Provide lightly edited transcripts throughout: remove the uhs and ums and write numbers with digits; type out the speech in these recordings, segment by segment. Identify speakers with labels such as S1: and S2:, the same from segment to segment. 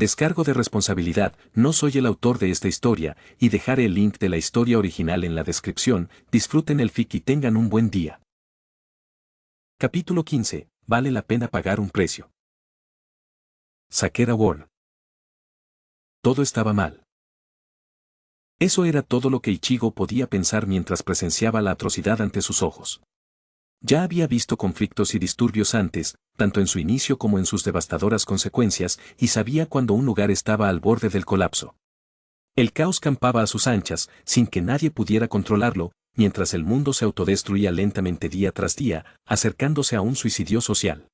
S1: Descargo de responsabilidad, no soy el autor de esta historia, y dejaré el link de la historia original en la descripción. Disfruten el fic y tengan un buen día. Capítulo 15. Vale la pena pagar un precio. Sakura Ward. Todo estaba mal. Eso era todo lo que Ichigo podía pensar mientras presenciaba la atrocidad ante sus ojos. Ya había visto conflictos y disturbios antes, tanto en su inicio como en sus devastadoras consecuencias, y sabía cuando un lugar estaba al borde del colapso. El caos campaba a sus anchas, sin que nadie pudiera controlarlo, mientras el mundo se autodestruía lentamente día tras día, acercándose a un suicidio social.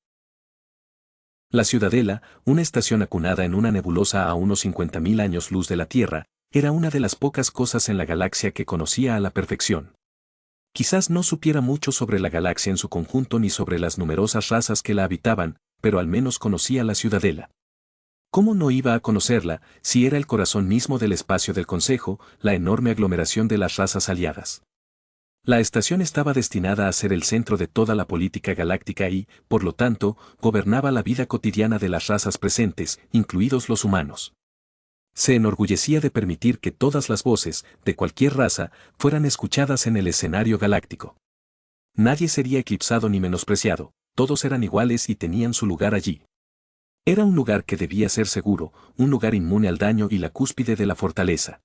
S1: La Ciudadela, una estación acunada en una nebulosa a unos 50.000 años luz de la Tierra, era una de las pocas cosas en la galaxia que conocía a la perfección. Quizás no supiera mucho sobre la galaxia en su conjunto ni sobre las numerosas razas que la habitaban, pero al menos conocía la Ciudadela. ¿Cómo no iba a conocerla, si era el corazón mismo del espacio del Consejo, la enorme aglomeración de las razas aliadas? La estación estaba destinada a ser el centro de toda la política galáctica y, por lo tanto, gobernaba la vida cotidiana de las razas presentes, incluidos los humanos. Se enorgullecía de permitir que todas las voces, de cualquier raza, fueran escuchadas en el escenario galáctico. Nadie sería eclipsado ni menospreciado, todos eran iguales y tenían su lugar allí. Era un lugar que debía ser seguro, un lugar inmune al daño y la cúspide de la fortaleza.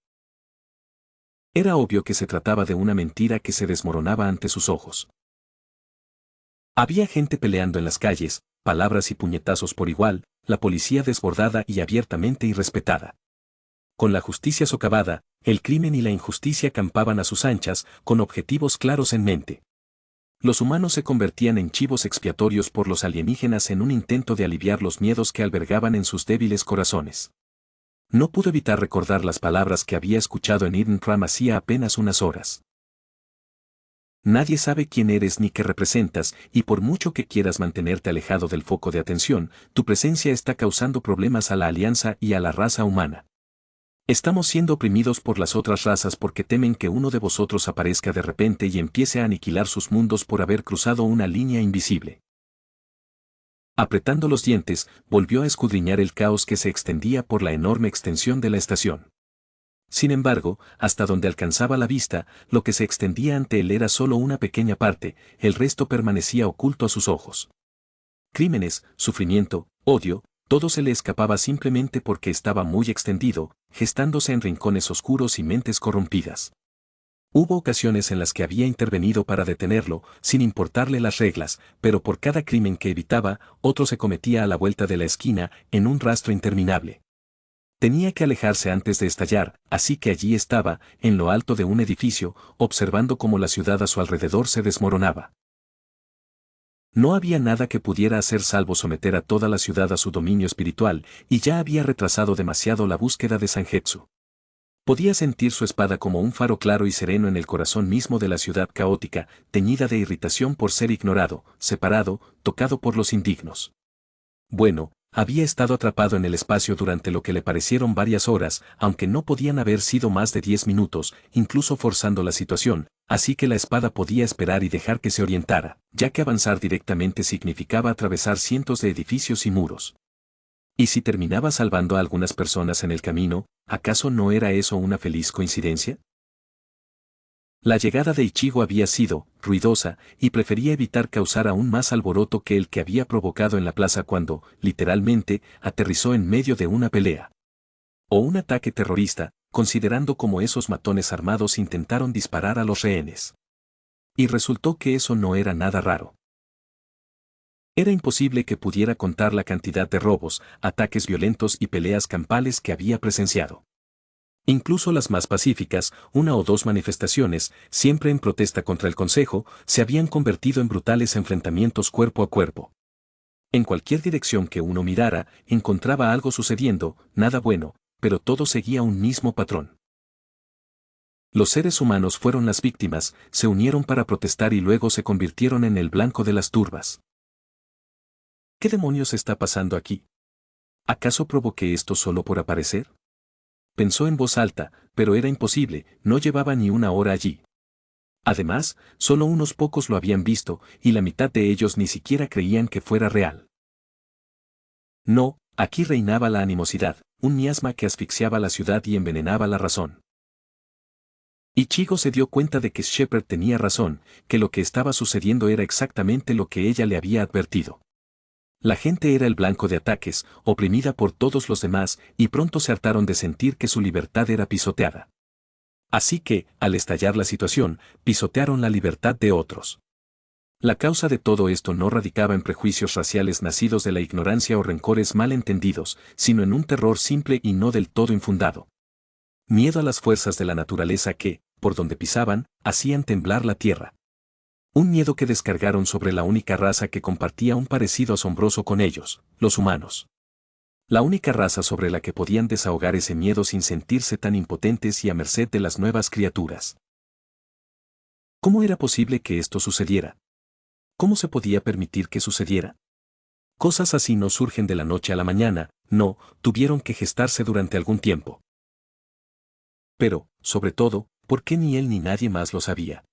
S1: Era obvio que se trataba de una mentira que se desmoronaba ante sus ojos. Había gente peleando en las calles, palabras y puñetazos por igual, la policía desbordada y abiertamente irrespetada. Con la justicia socavada, el crimen y la injusticia campaban a sus anchas, con objetivos claros en mente. Los humanos se convertían en chivos expiatorios por los alienígenas en un intento de aliviar los miedos que albergaban en sus débiles corazones. No pudo evitar recordar las palabras que había escuchado en Eden Ram hacía apenas unas horas. Nadie sabe quién eres ni qué representas, y por mucho que quieras mantenerte alejado del foco de atención, tu presencia está causando problemas a la Alianza y a la raza humana. Estamos siendo oprimidos por las otras razas porque temen que uno de vosotros aparezca de repente y empiece a aniquilar sus mundos por haber cruzado una línea invisible. Apretando los dientes, volvió a escudriñar el caos que se extendía por la enorme extensión de la estación. Sin embargo, hasta donde alcanzaba la vista, lo que se extendía ante él era solo una pequeña parte, el resto permanecía oculto a sus ojos. Crímenes, sufrimiento, odio, todo se le escapaba simplemente porque estaba muy extendido, gestándose en rincones oscuros y mentes corrompidas. Hubo ocasiones en las que había intervenido para detenerlo, sin importarle las reglas, pero por cada crimen que evitaba, otro se cometía a la vuelta de la esquina, en un rastro interminable. Tenía que alejarse antes de estallar, así que allí estaba, en lo alto de un edificio, observando cómo la ciudad a su alrededor se desmoronaba. No había nada que pudiera hacer salvo someter a toda la ciudad a su dominio espiritual, y ya había retrasado demasiado la búsqueda de Zangetsu. Podía sentir su espada como un faro claro y sereno en el corazón mismo de la ciudad caótica, teñida de irritación por ser ignorado, separado, tocado por los indignos. Bueno, había estado atrapado en el espacio durante lo que le parecieron varias horas, aunque no podían haber sido más de 10 minutos, incluso forzando la situación, así que la espada podía esperar y dejar que se orientara, ya que avanzar directamente significaba atravesar cientos de edificios y muros. ¿Y si terminaba salvando a algunas personas en el camino, acaso no era eso una feliz coincidencia? La llegada de Ichigo había sido ruidosa, y prefería evitar causar aún más alboroto que el que había provocado en la plaza cuando, literalmente, aterrizó en medio de una pelea. O un ataque terrorista, considerando cómo esos matones armados intentaron disparar a los rehenes. Y resultó que eso no era nada raro. Era imposible que pudiera contar la cantidad de robos, ataques violentos y peleas campales que había presenciado. Incluso las más pacíficas, una o dos manifestaciones, siempre en protesta contra el Consejo, se habían convertido en brutales enfrentamientos cuerpo a cuerpo. En cualquier dirección que uno mirara, encontraba algo sucediendo, nada bueno, pero todo seguía un mismo patrón. Los seres humanos fueron las víctimas, se unieron para protestar y luego se convirtieron en el blanco de las turbas. ¿Qué demonios está pasando aquí? ¿Acaso provoqué esto solo por aparecer? Pensó en voz alta, pero era imposible, no llevaba ni una hora allí. Además, solo unos pocos lo habían visto, y la mitad de ellos ni siquiera creían que fuera real. No, aquí reinaba la animosidad, un miasma que asfixiaba la ciudad y envenenaba la razón. Ichigo se dio cuenta de que Shepard tenía razón, que lo que estaba sucediendo era exactamente lo que ella le había advertido. La gente era el blanco de ataques, oprimida por todos los demás, y pronto se hartaron de sentir que su libertad era pisoteada. Así que, al estallar la situación, pisotearon la libertad de otros. La causa de todo esto no radicaba en prejuicios raciales nacidos de la ignorancia o rencores mal entendidos, sino en un terror simple y no del todo infundado. Miedo a las fuerzas de la naturaleza que, por donde pisaban, hacían temblar la tierra. Un miedo que descargaron sobre la única raza que compartía un parecido asombroso con ellos, los humanos. La única raza sobre la que podían desahogar ese miedo sin sentirse tan impotentes y a merced de las nuevas criaturas. ¿Cómo era posible que esto sucediera? ¿Cómo se podía permitir que sucediera? Cosas así no surgen de la noche a la mañana, no, tuvieron que gestarse durante algún tiempo. Pero, sobre todo, ¿por qué ni él ni nadie más lo sabía?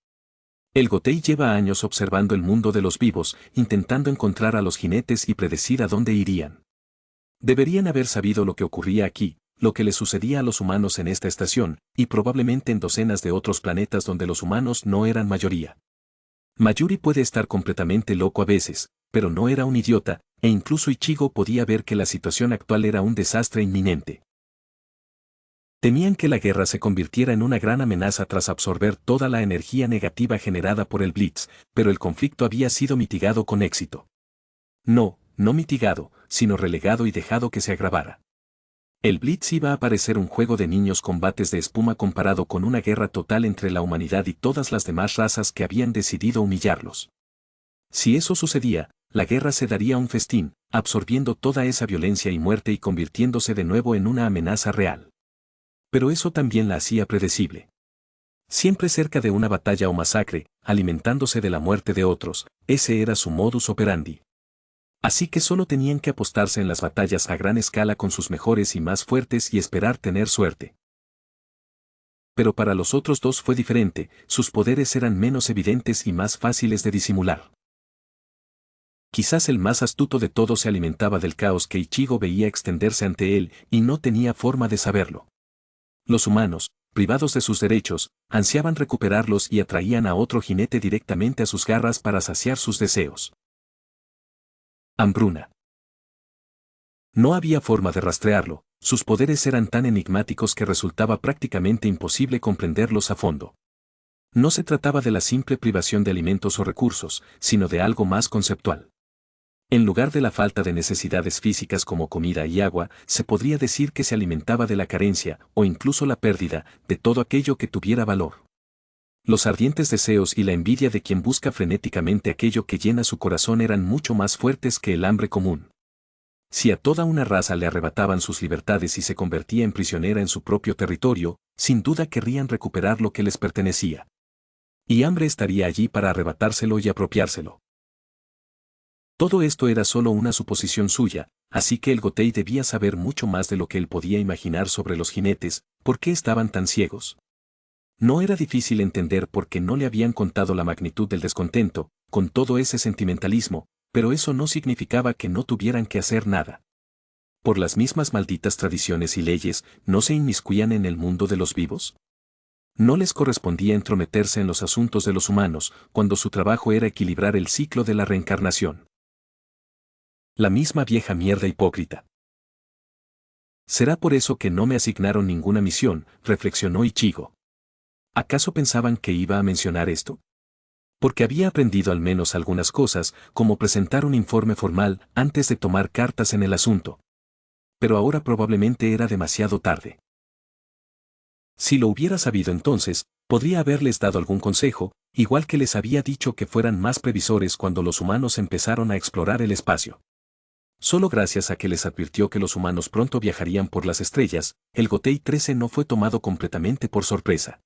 S1: El Gotei lleva años observando el mundo de los vivos, intentando encontrar a los jinetes y predecir a dónde irían. Deberían haber sabido lo que ocurría aquí, lo que le sucedía a los humanos en esta estación, y probablemente en docenas de otros planetas donde los humanos no eran mayoría. Mayuri puede estar completamente loco a veces, pero no era un idiota, e incluso Ichigo podía ver que la situación actual era un desastre inminente. Temían que la guerra se convirtiera en una gran amenaza tras absorber toda la energía negativa generada por el Blitz, pero el conflicto había sido mitigado con éxito. No mitigado, sino relegado y dejado que se agravara. El Blitz iba a parecer un juego de niños combates de espuma comparado con una guerra total entre la humanidad y todas las demás razas que habían decidido humillarlos. Si eso sucedía, la guerra se daría un festín, absorbiendo toda esa violencia y muerte y convirtiéndose de nuevo en una amenaza real. Pero eso también la hacía predecible. Siempre cerca de una batalla o masacre, alimentándose de la muerte de otros, ese era su modus operandi. Así que solo tenían que apostarse en las batallas a gran escala con sus mejores y más fuertes y esperar tener suerte. Pero para los otros dos fue diferente, sus poderes eran menos evidentes y más fáciles de disimular. Quizás el más astuto de todos se alimentaba del caos que Ichigo veía extenderse ante él y no tenía forma de saberlo. Los humanos, privados de sus derechos, ansiaban recuperarlos y atraían a otro jinete directamente a sus garras para saciar sus deseos. Hambruna. No había forma de rastrearlo, sus poderes eran tan enigmáticos que resultaba prácticamente imposible comprenderlos a fondo. No se trataba de la simple privación de alimentos o recursos, sino de algo más conceptual. En lugar de la falta de necesidades físicas como comida y agua, se podría decir que se alimentaba de la carencia, o incluso la pérdida, de todo aquello que tuviera valor. Los ardientes deseos y la envidia de quien busca frenéticamente aquello que llena su corazón eran mucho más fuertes que el hambre común. Si a toda una raza le arrebataban sus libertades y se convertía en prisionera en su propio territorio, sin duda querrían recuperar lo que les pertenecía. Y hambre estaría allí para arrebatárselo y apropiárselo. Todo esto era solo una suposición suya, así que el Gotei debía saber mucho más de lo que él podía imaginar sobre los jinetes, ¿por qué estaban tan ciegos? No era difícil entender por qué no le habían contado la magnitud del descontento, con todo ese sentimentalismo, pero eso no significaba que no tuvieran que hacer nada. Por las mismas malditas tradiciones y leyes, ¿no se inmiscuían en el mundo de los vivos? No les correspondía entrometerse en los asuntos de los humanos, cuando su trabajo era equilibrar el ciclo de la reencarnación. La misma vieja mierda hipócrita. ¿Será por eso que no me asignaron ninguna misión?, reflexionó Ichigo. ¿Acaso pensaban que iba a mencionar esto? Porque había aprendido al menos algunas cosas, como presentar un informe formal antes de tomar cartas en el asunto. Pero ahora probablemente era demasiado tarde. Si lo hubiera sabido entonces, podría haberles dado algún consejo, igual que les había dicho que fueran más previsores cuando los humanos empezaron a explorar el espacio. Solo gracias a que les advirtió que los humanos pronto viajarían por las estrellas, el Gotei 13 no fue tomado completamente por sorpresa.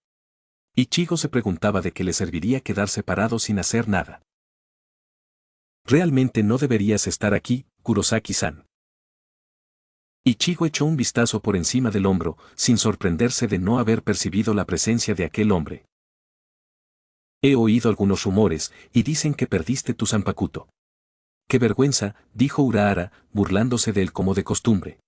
S1: Ichigo se preguntaba de qué le serviría quedarse parado sin hacer nada. Realmente no deberías estar aquí, Kurosaki-san. Ichigo echó un vistazo por encima del hombro, sin sorprenderse de no haber percibido la presencia de aquel hombre. He oído algunos rumores, y dicen que perdiste tu Zanpakuto. ¡Qué vergüenza!, dijo Urahara, burlándose de él como de costumbre.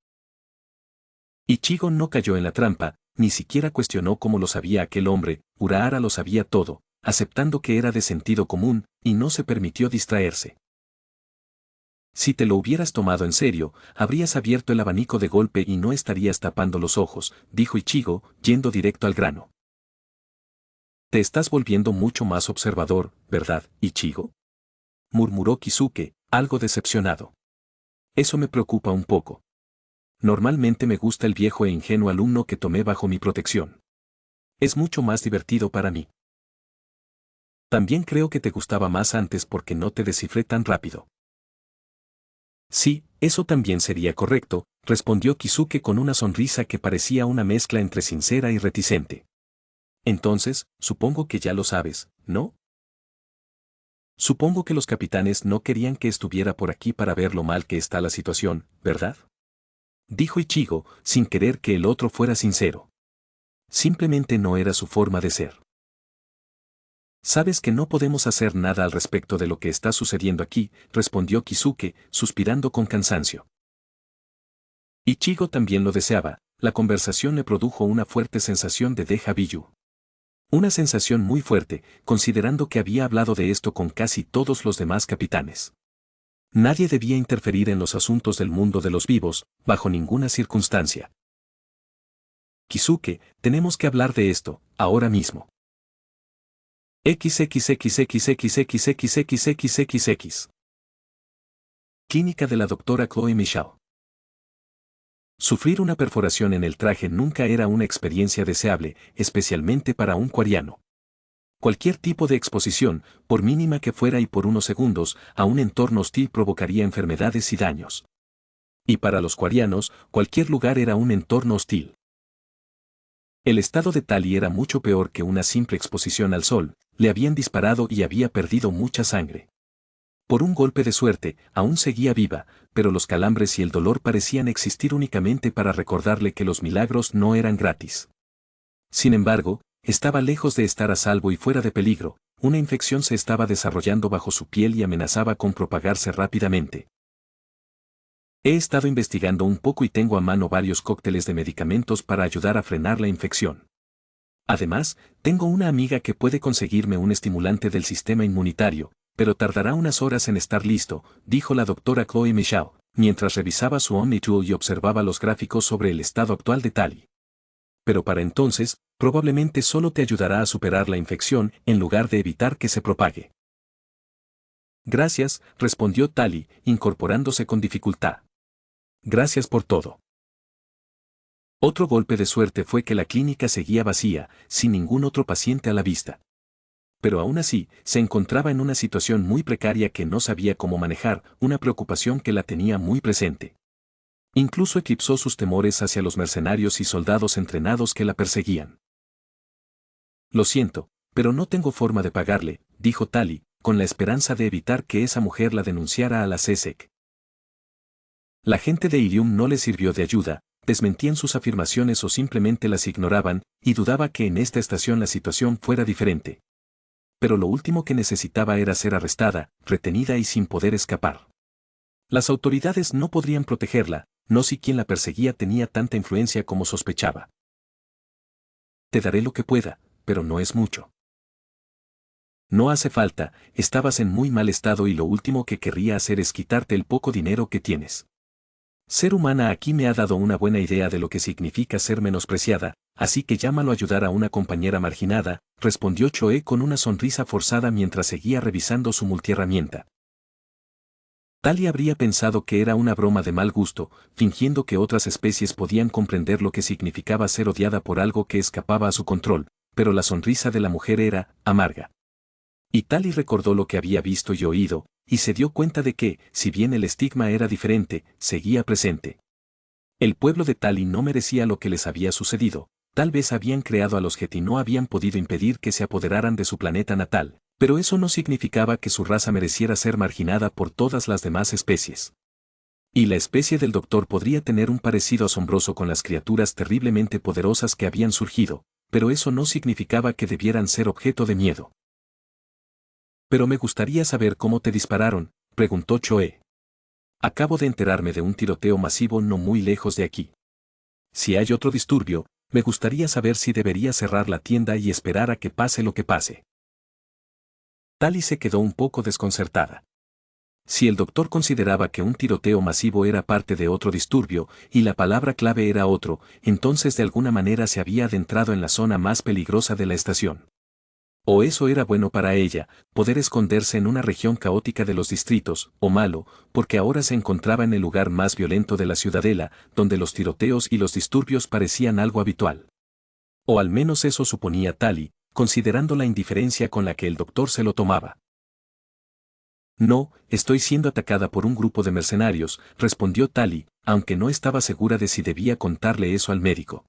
S1: Ichigo no cayó en la trampa, ni siquiera cuestionó cómo lo sabía aquel hombre. Urahara lo sabía todo, aceptando que era de sentido común, y no se permitió distraerse. Si te lo hubieras tomado en serio, habrías abierto el abanico de golpe y no estarías tapando los ojos, dijo Ichigo, yendo directo al grano. Te estás volviendo mucho más observador, ¿verdad, Ichigo? Murmuró Kisuke, algo decepcionado. Eso me preocupa un poco. Normalmente me gusta el viejo e ingenuo alumno que tomé bajo mi protección. Es mucho más divertido para mí. También creo que te gustaba más antes porque no te descifré tan rápido. Sí, eso también sería correcto, respondió Kisuke con una sonrisa que parecía una mezcla entre sincera y reticente. Entonces, supongo que ya lo sabes, ¿no? Supongo que los capitanes no querían que estuviera por aquí para ver lo mal que está la situación, ¿verdad? Dijo Ichigo, sin querer que el otro fuera sincero. Simplemente no era su forma de ser. Sabes que no podemos hacer nada al respecto de lo que está sucediendo aquí, respondió Kisuke, suspirando con cansancio. Ichigo también lo deseaba, la conversación le produjo una fuerte sensación de déjà vu. Una sensación muy fuerte, considerando que había hablado de esto con casi todos los demás capitanes. Nadie debía interferir en los asuntos del mundo de los vivos, bajo ninguna circunstancia. Kisuke, tenemos que hablar de esto, ahora mismo. XXXXXXXXXXX. Clínica de la doctora Chloe Michao. Sufrir una perforación en el traje nunca era una experiencia deseable, especialmente para un quariano. Cualquier tipo de exposición, por mínima que fuera y por unos segundos, a un entorno hostil provocaría enfermedades y daños. Y para los quarianos, cualquier lugar era un entorno hostil. El estado de Tali era mucho peor que una simple exposición al sol, le habían disparado y había perdido mucha sangre. Por un golpe de suerte, aún seguía viva, pero los calambres y el dolor parecían existir únicamente para recordarle que los milagros no eran gratis. Sin embargo, estaba lejos de estar a salvo y fuera de peligro, una infección se estaba desarrollando bajo su piel y amenazaba con propagarse rápidamente. He estado investigando un poco y tengo a mano varios cócteles de medicamentos para ayudar a frenar la infección. Además, tengo una amiga que puede conseguirme un estimulante del sistema inmunitario, pero tardará unas horas en estar listo, dijo la doctora Chloe Michao, mientras revisaba su Omnitool y observaba los gráficos sobre el estado actual de Tali. Pero para entonces, probablemente solo te ayudará a superar la infección en lugar de evitar que se propague. Gracias, respondió Tali, incorporándose con dificultad. Gracias por todo. Otro golpe de suerte fue que la clínica seguía vacía, sin ningún otro paciente a la vista. Pero aún así, se encontraba en una situación muy precaria que no sabía cómo manejar, una preocupación que la tenía muy presente. Incluso eclipsó sus temores hacia los mercenarios y soldados entrenados que la perseguían. Lo siento, pero no tengo forma de pagarle, dijo Tali, con la esperanza de evitar que esa mujer la denunciara a la CSEC. La gente de Irium no le sirvió de ayuda, desmentían sus afirmaciones o simplemente las ignoraban, y dudaba que en esta estación la situación fuera diferente. Pero lo último que necesitaba era ser arrestada, retenida y sin poder escapar. Las autoridades no podrían protegerla, no si quien la perseguía tenía tanta influencia como sospechaba. Te daré lo que pueda, pero no es mucho. No hace falta, estabas en muy mal estado y lo último que querría hacer es quitarte el poco dinero que tienes. Ser humana aquí me ha dado una buena idea de lo que significa ser menospreciada, así que llámalo a ayudar a una compañera marginada, respondió Choe con una sonrisa forzada mientras seguía revisando su multiherramienta. Tali habría pensado que era una broma de mal gusto, fingiendo que otras especies podían comprender lo que significaba ser odiada por algo que escapaba a su control, pero la sonrisa de la mujer era amarga. Y Tali recordó lo que había visto y oído, y se dio cuenta de que, si bien el estigma era diferente, seguía presente. El pueblo de Tali no merecía lo que les había sucedido, tal vez habían creado a los Geti y no habían podido impedir que se apoderaran de su planeta natal, pero eso no significaba que su raza mereciera ser marginada por todas las demás especies. Y la especie del Doctor podría tener un parecido asombroso con las criaturas terriblemente poderosas que habían surgido, pero eso no significaba que debieran ser objeto de miedo. Pero me gustaría saber cómo te dispararon, preguntó Choe. Acabo de enterarme de un tiroteo masivo no muy lejos de aquí. Si hay otro disturbio, me gustaría saber si debería cerrar la tienda y esperar a que pase lo que pase. Tali se quedó un poco desconcertada. Si el doctor consideraba que un tiroteo masivo era parte de otro disturbio, y la palabra clave era otro, entonces de alguna manera se había adentrado en la zona más peligrosa de la estación. O eso era bueno para ella, poder esconderse en una región caótica de los distritos, o malo, porque ahora se encontraba en el lugar más violento de la ciudadela, donde los tiroteos y los disturbios parecían algo habitual. O al menos eso suponía Tali, considerando la indiferencia con la que el doctor se lo tomaba. No, estoy siendo atacada por un grupo de mercenarios, respondió Tali, aunque no estaba segura de si debía contarle eso al médico.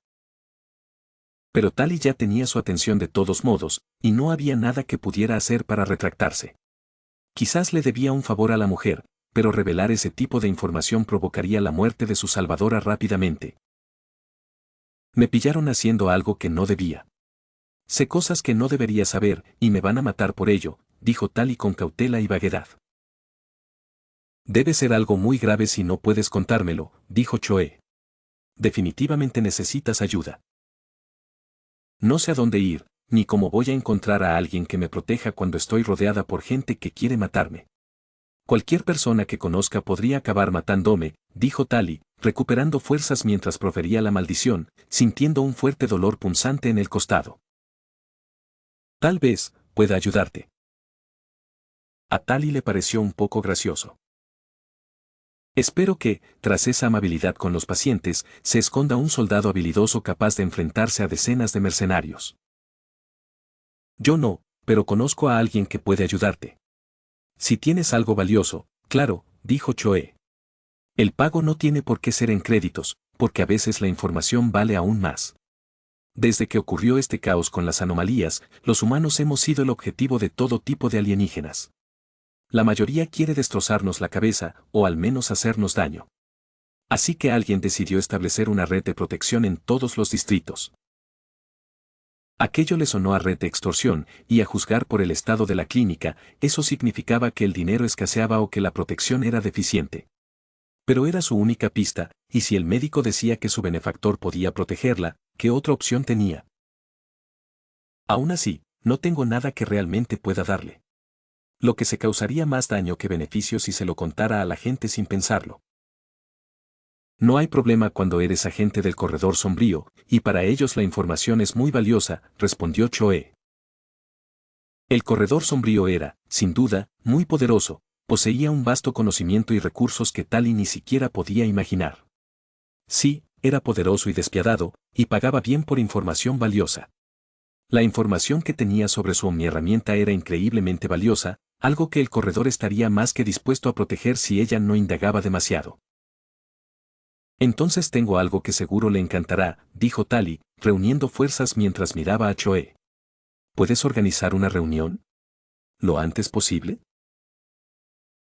S1: Pero Tali ya tenía su atención de todos modos, y no había nada que pudiera hacer para retractarse. Quizás le debía un favor a la mujer, pero revelar ese tipo de información provocaría la muerte de su salvadora rápidamente. Me pillaron haciendo algo que no debía. Sé cosas que no debería saber, y me van a matar por ello, dijo Tali con cautela y vaguedad. Debe ser algo muy grave si no puedes contármelo, dijo Choe. Definitivamente necesitas ayuda. No sé a dónde ir, ni cómo voy a encontrar a alguien que me proteja cuando estoy rodeada por gente que quiere matarme. Cualquier persona que conozca podría acabar matándome, dijo Tali, recuperando fuerzas mientras profería la maldición, sintiendo un fuerte dolor punzante en el costado. Tal vez pueda ayudarte. A Tali le pareció un poco gracioso. Espero que, tras esa amabilidad con los pacientes, se esconda un soldado habilidoso capaz de enfrentarse a decenas de mercenarios. Yo no, pero conozco a alguien que puede ayudarte. Si tienes algo valioso, claro, dijo Choe. El pago no tiene por qué ser en créditos, porque a veces la información vale aún más. Desde que ocurrió este caos con las anomalías, los humanos hemos sido el objetivo de todo tipo de alienígenas. La mayoría quiere destrozarnos la cabeza, o al menos hacernos daño. Así que alguien decidió establecer una red de protección en todos los distritos. Aquello le sonó a red de extorsión, y a juzgar por el estado de la clínica, eso significaba que el dinero escaseaba o que la protección era deficiente. Pero era su única pista, y si el médico decía que su benefactor podía protegerla, ¿qué otra opción tenía? Aún así, no tengo nada que realmente pueda darle. Lo que se causaría más daño que beneficio si se lo contara a la gente sin pensarlo. No hay problema cuando eres agente del corredor sombrío, y para ellos la información es muy valiosa, respondió Choe. El corredor sombrío era, sin duda, muy poderoso, poseía un vasto conocimiento y recursos que Tali ni siquiera podía imaginar. Sí, era poderoso y despiadado, y pagaba bien por información valiosa. La información que tenía sobre su omniherramienta era increíblemente valiosa, algo que el corredor estaría más que dispuesto a proteger si ella no indagaba demasiado. Entonces tengo algo que seguro le encantará, dijo Tali, reuniendo fuerzas mientras miraba a Choe. ¿Puedes organizar una reunión? ¿Lo antes posible?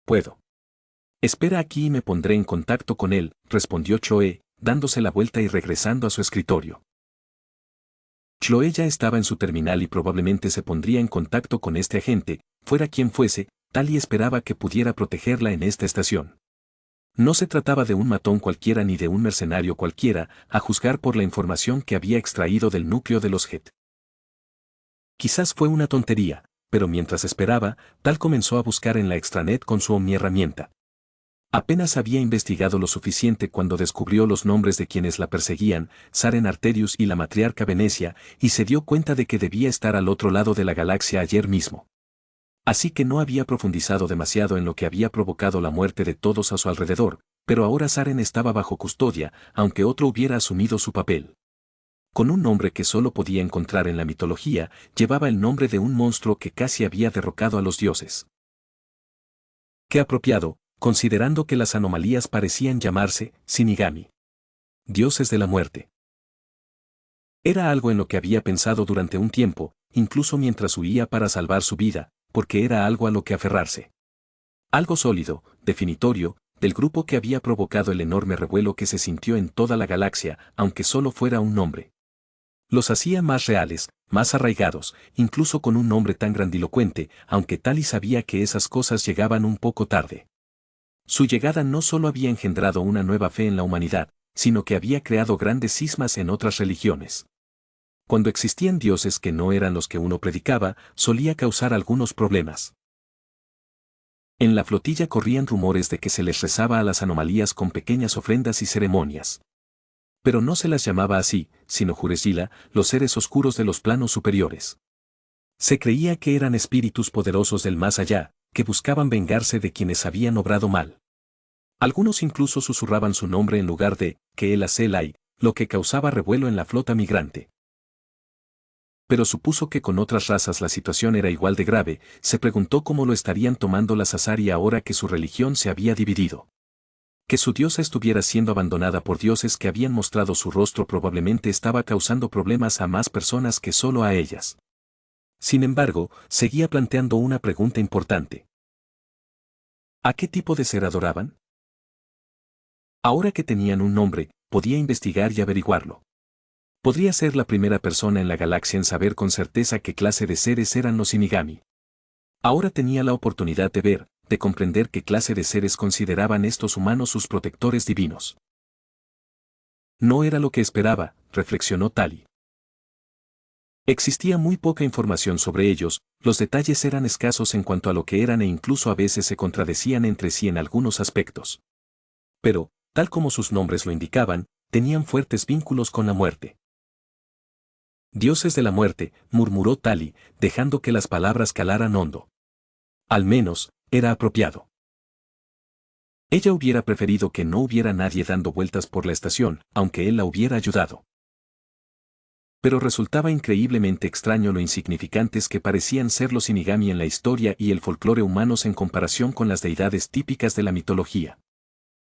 S1: Puedo. Espera aquí y me pondré en contacto con él, respondió Choe, dándose la vuelta y regresando a su escritorio. Choe ya estaba en su terminal y probablemente se pondría en contacto con este agente, fuera quien fuese, Tali esperaba que pudiera protegerla en esta estación. No se trataba de un matón cualquiera ni de un mercenario cualquiera, a juzgar por la información que había extraído del núcleo de los Jet. Quizás fue una tontería, pero mientras esperaba, Tal comenzó a buscar en la extranet con su omniherramienta. Apenas había investigado lo suficiente cuando descubrió los nombres de quienes la perseguían, Saren Arterius y la matriarca Venecia, y se dio cuenta de que debía estar al otro lado de la galaxia ayer mismo. Así que no había profundizado demasiado en lo que había provocado la muerte de todos a su alrededor, pero ahora Saren estaba bajo custodia, aunque otro hubiera asumido su papel. Con un nombre que solo podía encontrar en la mitología, llevaba el nombre de un monstruo que casi había derrocado a los dioses. Qué apropiado, considerando que las anomalías parecían llamarse Shinigami. Dioses de la muerte. Era algo en lo que había pensado durante un tiempo, incluso mientras huía para salvar su vida, porque era algo a lo que aferrarse. Algo sólido, definitorio, del grupo que había provocado el enorme revuelo que se sintió en toda la galaxia, aunque solo fuera un nombre. Los hacía más reales, más arraigados, incluso con un nombre tan grandilocuente, aunque Tali sabía que esas cosas llegaban un poco tarde. Su llegada no solo había engendrado una nueva fe en la humanidad, sino que había creado grandes cismas en otras religiones. Cuando existían dioses que no eran los que uno predicaba, solía causar algunos problemas. En la flotilla corrían rumores de que se les rezaba a las anomalías con pequeñas ofrendas y ceremonias. Pero no se las llamaba así, sino Jureshila, los seres oscuros de los planos superiores. Se creía que eran espíritus poderosos del más allá, que buscaban vengarse de quienes habían obrado mal. Algunos incluso susurraban su nombre en lugar de que el Aselai, lo que causaba revuelo en la flota migrante. Pero supuso que con otras razas la situación era igual de grave, se preguntó cómo lo estarían tomando las Asari ahora que su religión se había dividido. Que su diosa estuviera siendo abandonada por dioses que habían mostrado su rostro probablemente estaba causando problemas a más personas que solo a ellas. Sin embargo, seguía planteando una pregunta importante. ¿A qué tipo de ser adoraban? Ahora que tenían un nombre, podía investigar y averiguarlo. Podría ser la primera persona en la galaxia en saber con certeza qué clase de seres eran los Shinigami. Ahora tenía la oportunidad de ver, de comprender qué clase de seres consideraban estos humanos sus protectores divinos. No era lo que esperaba, reflexionó Tali. Existía muy poca información sobre ellos, los detalles eran escasos en cuanto a lo que eran e incluso a veces se contradecían entre sí en algunos aspectos. Pero, tal como sus nombres lo indicaban, tenían fuertes vínculos con la muerte. Dioses de la muerte, murmuró Tali, dejando que las palabras calaran hondo. Al menos, era apropiado. Ella hubiera preferido que no hubiera nadie dando vueltas por la estación, aunque él la hubiera ayudado. Pero resultaba increíblemente extraño lo insignificantes que parecían ser los Shinigami en la historia y el folclore humanos en comparación con las deidades típicas de la mitología.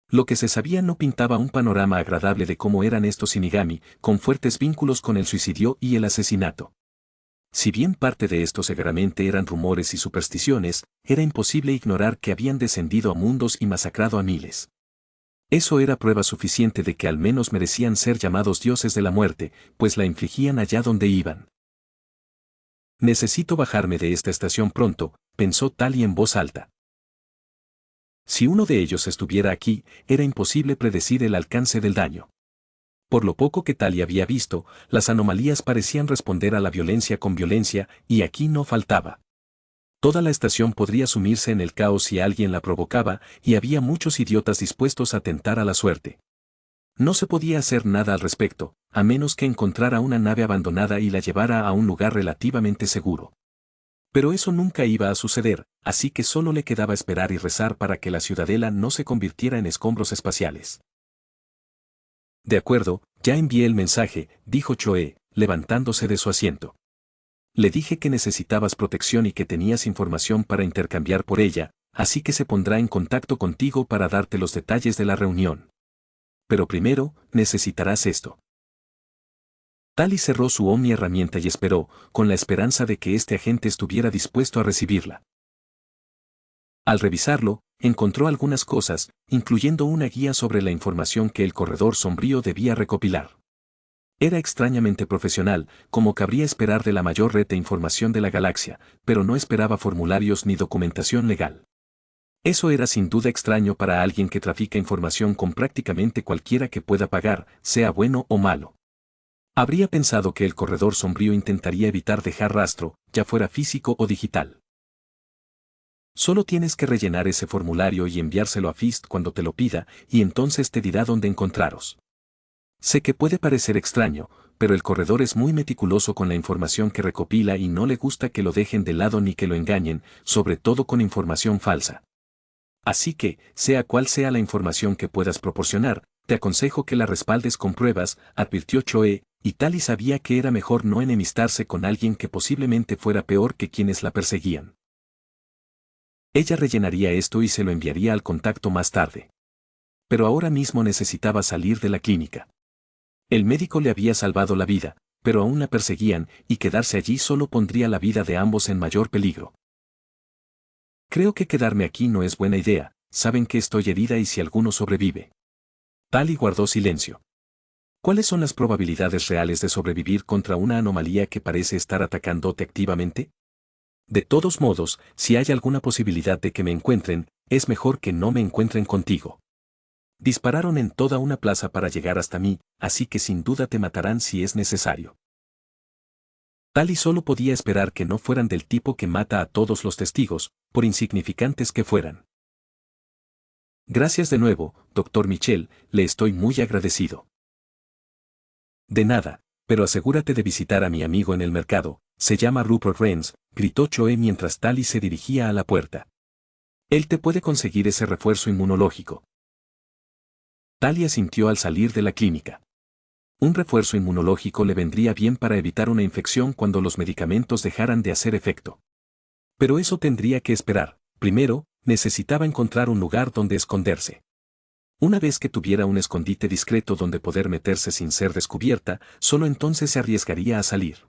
S1: Lo que se sabía no pintaba un panorama agradable de cómo eran estos Shinigami, con fuertes vínculos con el suicidio y el asesinato. Si bien parte de esto seguramente eran rumores y supersticiones, era imposible ignorar que habían descendido a mundos y masacrado a miles. Eso era prueba suficiente de que al menos merecían ser llamados dioses de la muerte, pues la infligían allá donde iban. Necesito bajarme de esta estación pronto, pensó Tali en voz alta. Si uno de ellos estuviera aquí, era imposible predecir el alcance del daño. Por lo poco que Tali había visto, las anomalías parecían responder a la violencia con violencia, y aquí no faltaba. Toda la estación podría sumirse en el caos si alguien la provocaba, y había muchos idiotas dispuestos a tentar a la suerte. No se podía hacer nada al respecto, a menos que encontrara una nave abandonada y la llevara a un lugar relativamente seguro. Pero eso nunca iba a suceder, así que solo le quedaba esperar y rezar para que la ciudadela no se convirtiera en escombros espaciales. De acuerdo, ya envié el mensaje, dijo Choe, levantándose de su asiento. Le dije que necesitabas protección y que tenías información para intercambiar por ella, así que se pondrá en contacto contigo para darte los detalles de la reunión. Pero primero, necesitarás esto. Tali cerró su Omni herramienta y esperó, con la esperanza de que este agente estuviera dispuesto a recibirla. Al revisarlo, encontró algunas cosas, incluyendo una guía sobre la información que el corredor sombrío debía recopilar. Era extrañamente profesional, como cabría esperar de la mayor red de información de la galaxia, pero no esperaba formularios ni documentación legal. Eso era sin duda extraño para alguien que trafica información con prácticamente cualquiera que pueda pagar, sea bueno o malo. Habría pensado que el corredor sombrío intentaría evitar dejar rastro, ya fuera físico o digital. Solo tienes que rellenar ese formulario y enviárselo a Fist cuando te lo pida, y entonces te dirá dónde encontraros. Sé que puede parecer extraño, pero el corredor es muy meticuloso con la información que recopila y no le gusta que lo dejen de lado ni que lo engañen, sobre todo con información falsa. Así que, sea cual sea la información que puedas proporcionar, te aconsejo que la respaldes con pruebas, advirtió Choe, y Tali sabía que era mejor no enemistarse con alguien que posiblemente fuera peor que quienes la perseguían. Ella rellenaría esto y se lo enviaría al contacto más tarde. Pero ahora mismo necesitaba salir de la clínica. El médico le había salvado la vida, pero aún la perseguían, y quedarse allí solo pondría la vida de ambos en mayor peligro. Creo que quedarme aquí no es buena idea, saben que estoy herida y si alguno sobrevive. Tali guardó silencio. ¿Cuáles son las probabilidades reales de sobrevivir contra una anomalía que parece estar atacándote activamente? De todos modos, si hay alguna posibilidad de que me encuentren, es mejor que no me encuentren contigo. Dispararon en toda una plaza para llegar hasta mí, así que sin duda te matarán si es necesario. Tali solo podía esperar que no fueran del tipo que mata a todos los testigos, por insignificantes que fueran. Gracias de nuevo, Dr. Michel, le estoy muy agradecido. De nada, pero asegúrate de visitar a mi amigo en el mercado, se llama Rupert Renz, gritó Choe mientras Tali se dirigía a la puerta. Él te puede conseguir ese refuerzo inmunológico. Tali asintió al salir de la clínica. Un refuerzo inmunológico le vendría bien para evitar una infección cuando los medicamentos dejaran de hacer efecto. Pero eso tendría que esperar. Primero, necesitaba encontrar un lugar donde esconderse. Una vez que tuviera un escondite discreto donde poder meterse sin ser descubierta, solo entonces se arriesgaría a salir.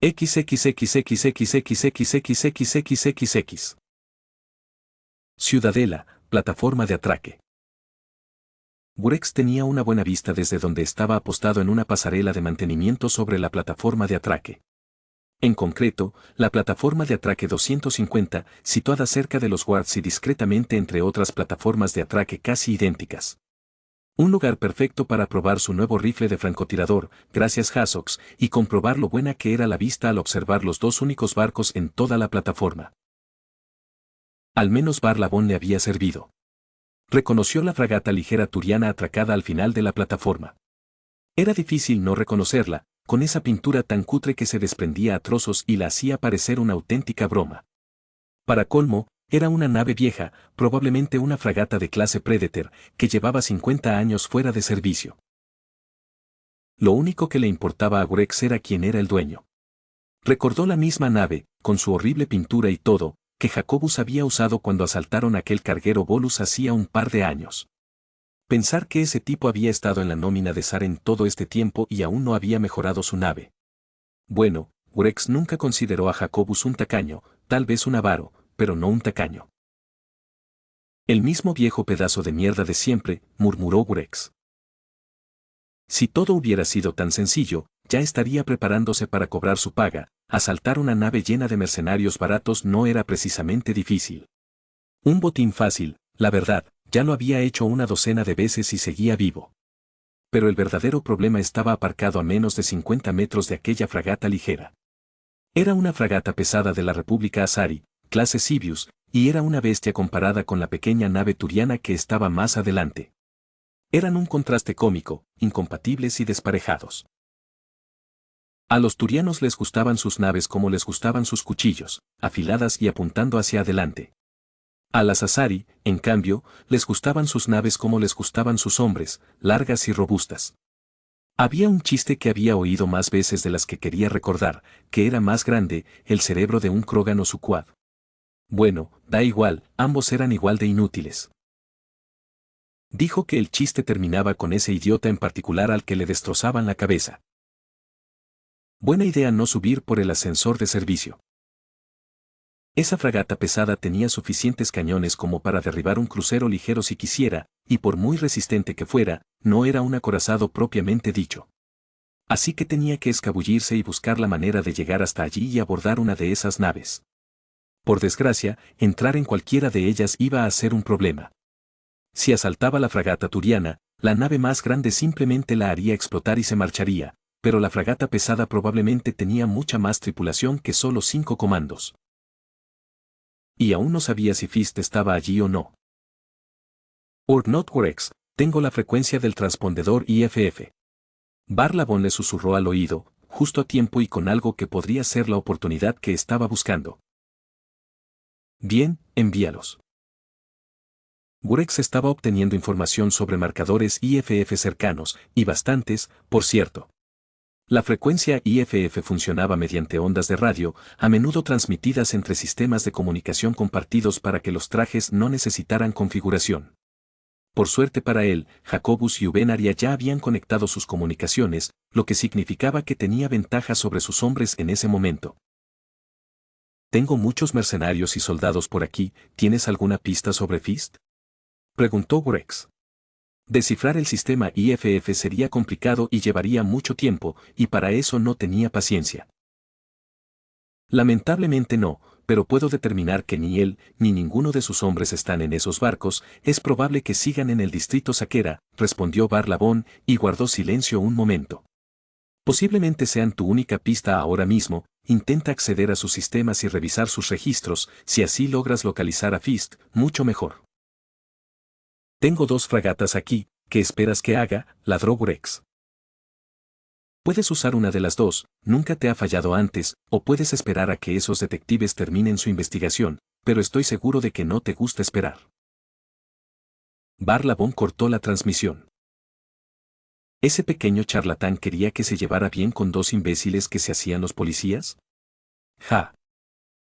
S1: XXXXXXXXXXXX. Ciudadela, plataforma de atraque. Gurex tenía una buena vista desde donde estaba apostado en una pasarela de mantenimiento sobre la plataforma de atraque. En concreto, la plataforma de atraque 250, situada cerca de los guards y discretamente entre otras plataformas de atraque casi idénticas. Un lugar perfecto para probar su nuevo rifle de francotirador, gracias Hassox, y comprobar lo buena que era la vista al observar los dos únicos barcos en toda la plataforma. Al menos Barlabón le había servido. Reconoció la fragata ligera turiana atracada al final de la plataforma. Era difícil no reconocerla, con esa pintura tan cutre que se desprendía a trozos y la hacía parecer una auténtica broma. Para colmo, era una nave vieja, probablemente una fragata de clase Predator, que llevaba 50 años fuera de servicio. Lo único que le importaba a Gurex era quién era el dueño. Recordó la misma nave, con su horrible pintura y todo, que Jacobus había usado cuando asaltaron aquel carguero Volus hacía un par de años. Pensar que ese tipo había estado en la nómina de Saren todo este tiempo y aún no había mejorado su nave. Bueno, Gurex nunca consideró a Jacobus un tacaño, tal vez un avaro, pero no un tacaño. El mismo viejo pedazo de mierda de siempre, murmuró Gurex. Si todo hubiera sido tan sencillo, ya estaría preparándose para cobrar su paga. Asaltar una nave llena de mercenarios baratos no era precisamente difícil. Un botín fácil, la verdad, ya lo había hecho una docena de veces y seguía vivo. Pero el verdadero problema estaba aparcado a menos de 50 metros de aquella fragata ligera. Era una fragata pesada de la República Azari, clase Sibius, y era una bestia comparada con la pequeña nave turiana que estaba más adelante. Eran un contraste cómico, incompatibles y desparejados. A los turianos les gustaban sus naves como les gustaban sus cuchillos, afiladas y apuntando hacia adelante. A las Azari, en cambio, les gustaban sus naves como les gustaban sus hombres, largas y robustas. Había un chiste que había oído más veces de las que quería recordar, que era más grande, el cerebro de un Krogan o su quad. Bueno, da igual, ambos eran igual de inútiles. Dijo que el chiste terminaba con ese idiota en particular al que le destrozaban la cabeza. Buena idea no subir por el ascensor de servicio. Esa fragata pesada tenía suficientes cañones como para derribar un crucero ligero si quisiera, y por muy resistente que fuera, no era un acorazado propiamente dicho. Así que tenía que escabullirse y buscar la manera de llegar hasta allí y abordar una de esas naves. Por desgracia, entrar en cualquiera de ellas iba a ser un problema. Si asaltaba la fragata turiana, la nave más grande simplemente la haría explotar y se marcharía, pero la fragata pesada probablemente tenía mucha más tripulación que solo 5 comandos. Y aún no sabía si Fist estaba allí o no. Not Gurex, tengo la frecuencia del transpondedor IFF. Barlabón le susurró al oído, justo a tiempo y con algo que podría ser la oportunidad que estaba buscando. Bien, envíalos. Gurex estaba obteniendo información sobre marcadores IFF cercanos, y bastantes, por cierto. La frecuencia IFF funcionaba mediante ondas de radio, a menudo transmitidas entre sistemas de comunicación compartidos para que los trajes no necesitaran configuración. Por suerte para él, Jacobus y Ubenaria ya habían conectado sus comunicaciones, lo que significaba que tenía ventaja sobre sus hombres en ese momento. Tengo muchos mercenarios y soldados por aquí, ¿tienes alguna pista sobre Fist? Preguntó Gurex. Descifrar el sistema IFF sería complicado y llevaría mucho tiempo, y para eso no tenía paciencia. Lamentablemente no, pero puedo determinar que ni él ni ninguno de sus hombres están en esos barcos, es probable que sigan en el distrito Saquera, respondió Barlabón, y guardó silencio un momento. Posiblemente sean tu única pista ahora mismo, intenta acceder a sus sistemas y revisar sus registros, si así logras localizar a Fist, mucho mejor. Tengo 2 fragatas aquí, ¿qué esperas que haga?, ladró Gurex. Puedes usar una de las 2, nunca te ha fallado antes, o puedes esperar a que esos detectives terminen su investigación, pero estoy seguro de que no te gusta esperar. Barlabón cortó la transmisión. ¿Ese pequeño charlatán quería que se llevara bien con 2 imbéciles que se hacían los policías? Ja.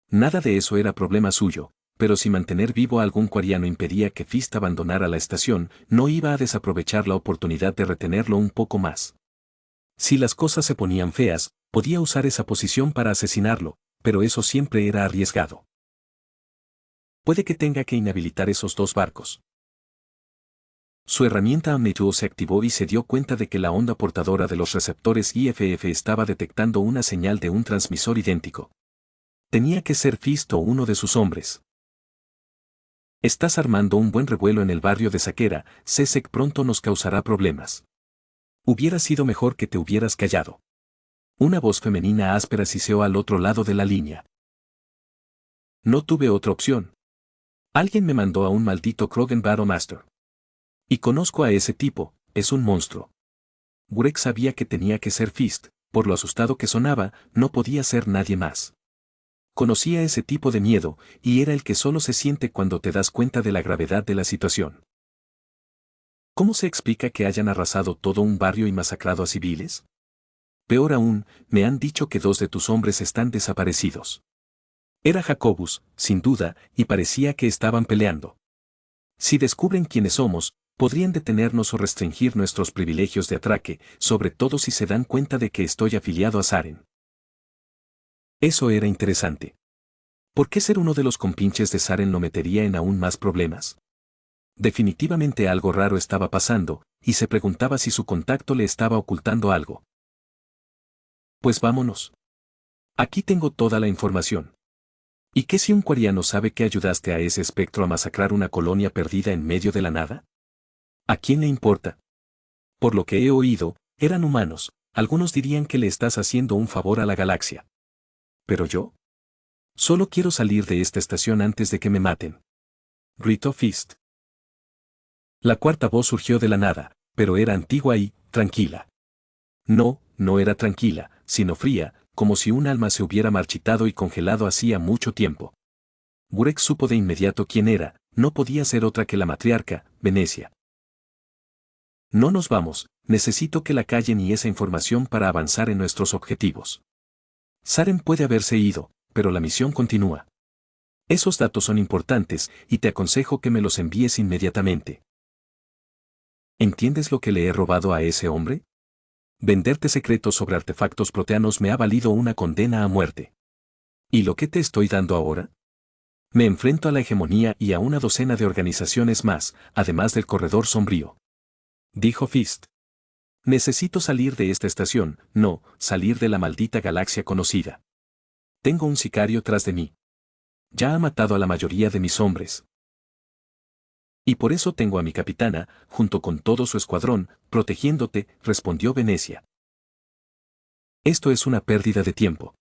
S1: Nada de eso era problema suyo, pero si mantener vivo a algún quariano impedía que Fist abandonara la estación, no iba a desaprovechar la oportunidad de retenerlo un poco más. Si las cosas se ponían feas, podía usar esa posición para asesinarlo, pero eso siempre era arriesgado. Puede que tenga que inhabilitar esos 2 barcos. Su herramienta Omnituo se activó y se dio cuenta de que la onda portadora de los receptores IFF estaba detectando una señal de un transmisor idéntico. Tenía que ser Fist o uno de sus hombres. Estás armando un buen revuelo en el barrio de Saquera, Cesek pronto nos causará problemas. Hubiera sido mejor que te hubieras callado. Una voz femenina áspera siseó al otro lado de la línea. No tuve otra opción. Alguien me mandó a un maldito Krogan Battlemaster. Y conozco a ese tipo, es un monstruo. Gurex sabía que tenía que ser Fist, por lo asustado que sonaba, no podía ser nadie más. Conocía ese tipo de miedo, y era el que solo se siente cuando te das cuenta de la gravedad de la situación. ¿Cómo se explica que hayan arrasado todo un barrio y masacrado a civiles? Peor aún, me han dicho que 2 de tus hombres están desaparecidos. Era Jacobus, sin duda, y parecía que estaban peleando. Si descubren quiénes somos, podrían detenernos o restringir nuestros privilegios de atraque, sobre todo si se dan cuenta de que estoy afiliado a Saren. Eso era interesante. ¿Por qué ser uno de los compinches de Saren lo metería en aún más problemas? Definitivamente algo raro estaba pasando, y se preguntaba si su contacto le estaba ocultando algo. Pues vámonos. Aquí tengo toda la información. ¿Y qué si un quariano sabe que ayudaste a ese espectro a masacrar una colonia perdida en medio de la nada? ¿A quién le importa? Por lo que he oído, eran humanos, algunos dirían que le estás haciendo un favor a la galaxia. ¿Pero yo? Solo quiero salir de esta estación antes de que me maten. Gritó Fist. La cuarta voz surgió de la nada, pero era antigua y, tranquila. No, no era tranquila, sino fría, como si un alma se hubiera marchitado y congelado hacía mucho tiempo. Gurex supo de inmediato quién era, no podía ser otra que la matriarca, Venecia. No nos vamos, necesito que la callen y esa información para avanzar en nuestros objetivos. Saren puede haberse ido, pero la misión continúa. Esos datos son importantes y te aconsejo que me los envíes inmediatamente. ¿Entiendes lo que le he robado a ese hombre? Venderte secretos sobre artefactos proteanos me ha valido una condena a muerte. ¿Y lo que te estoy dando ahora? Me enfrento a la hegemonía y a una docena de organizaciones más, además del corredor sombrío. Dijo Fist. Necesito salir de esta estación, no, salir de la maldita galaxia conocida. Tengo un sicario tras de mí. Ya ha matado a la mayoría de mis hombres. Y por eso tengo a mi capitana, junto con todo su escuadrón, protegiéndote, respondió Venecia. Esto es una pérdida de tiempo.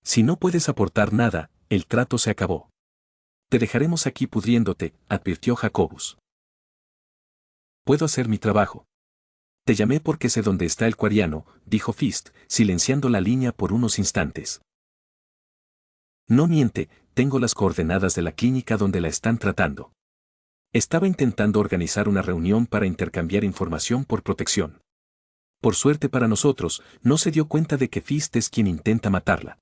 S1: Si no puedes aportar nada, el trato se acabó. Te dejaremos aquí pudriéndote, advirtió Jacobus. Puedo hacer mi trabajo. Te llamé porque sé dónde está el quariano, dijo Fist, silenciando la línea por unos instantes. No miente, tengo las coordenadas de la clínica donde la están tratando. Estaba intentando organizar una reunión para intercambiar información por protección. Por suerte para nosotros, no se dio cuenta de que Fist es quien intenta matarla.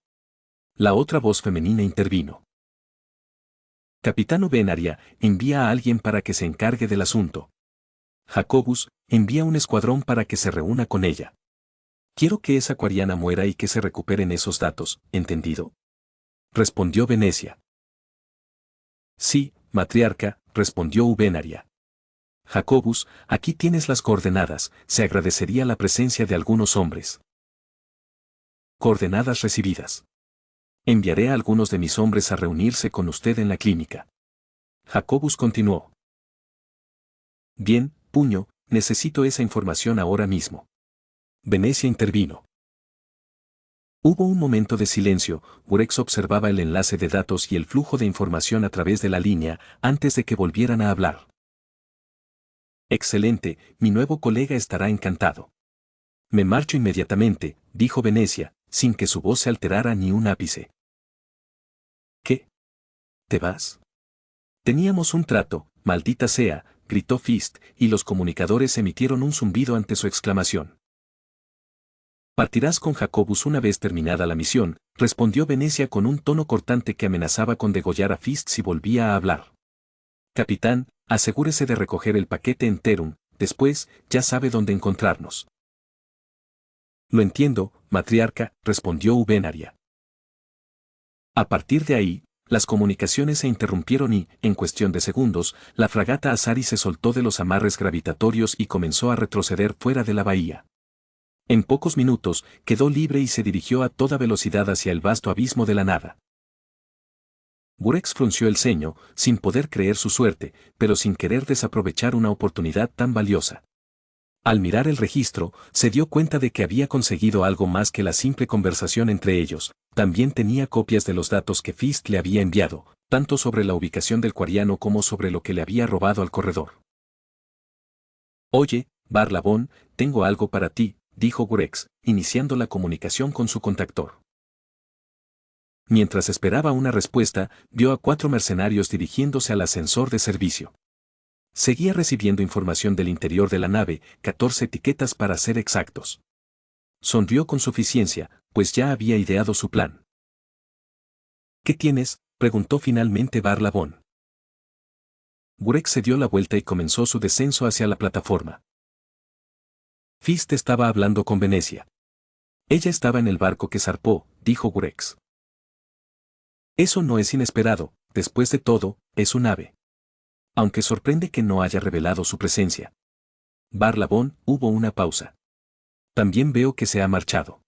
S1: La otra voz femenina intervino. Capitán Venaria, envía a alguien para que se encargue del asunto. Jacobus, envía un escuadrón para que se reúna con ella. Quiero que esa quariana muera y que se recuperen esos datos, ¿entendido? Respondió Venecia. Sí, matriarca, respondió Venaria. Jacobus, aquí tienes las coordenadas, se agradecería la presencia de algunos hombres. Coordenadas recibidas. Enviaré a algunos de mis hombres a reunirse con usted en la clínica. Jacobus continuó. Bien, Puño, necesito esa información ahora mismo. Venecia intervino. Hubo un momento de silencio. Gurex observaba el enlace de datos y el flujo de información a través de la línea antes de que volvieran a hablar. Excelente, mi nuevo colega estará encantado. Me marcho inmediatamente, dijo Venecia, sin que su voz se alterara ni un ápice. ¿Qué? ¿Te vas? Teníamos un trato, maldita sea, gritó Fist, y los comunicadores emitieron un zumbido ante su exclamación. Partirás con Jacobus una vez terminada la misión, respondió Venecia con un tono cortante que amenazaba con degollar a Fist si volvía a hablar. Capitán, asegúrese de recoger el paquete en Terum, después, ya sabe dónde encontrarnos. Lo entiendo, matriarca, respondió Ubenaria. A partir de ahí, las comunicaciones se interrumpieron y, en cuestión de segundos, la fragata Asari se soltó de los amarres gravitatorios y comenzó a retroceder fuera de la bahía. En pocos minutos, quedó libre y se dirigió a toda velocidad hacia el vasto abismo de la nada. Gurex frunció el ceño, sin poder creer su suerte, pero sin querer desaprovechar una oportunidad tan valiosa. Al mirar el registro, se dio cuenta de que había conseguido algo más que la simple conversación entre ellos. También tenía copias de los datos que Fist le había enviado, tanto sobre la ubicación del Quariano como sobre lo que le había robado al corredor. Oye, Barlabón, tengo algo para ti, dijo Gurex, iniciando la comunicación con su contactor. Mientras esperaba una respuesta, vio a 4 mercenarios dirigiéndose al ascensor de servicio. Seguía recibiendo información del interior de la nave, 14 etiquetas para ser exactos. Sonrió con suficiencia, pues ya había ideado su plan. ¿Qué tienes?, preguntó finalmente Barlabón. Gurex se dio la vuelta y comenzó su descenso hacia la plataforma. Fist estaba hablando con Venecia. Ella estaba en el barco que zarpó, dijo Gurex. Eso no es inesperado, después de todo, es un ave. Aunque sorprende que no haya revelado su presencia. Barlabón, hubo una pausa. También veo que se ha marchado.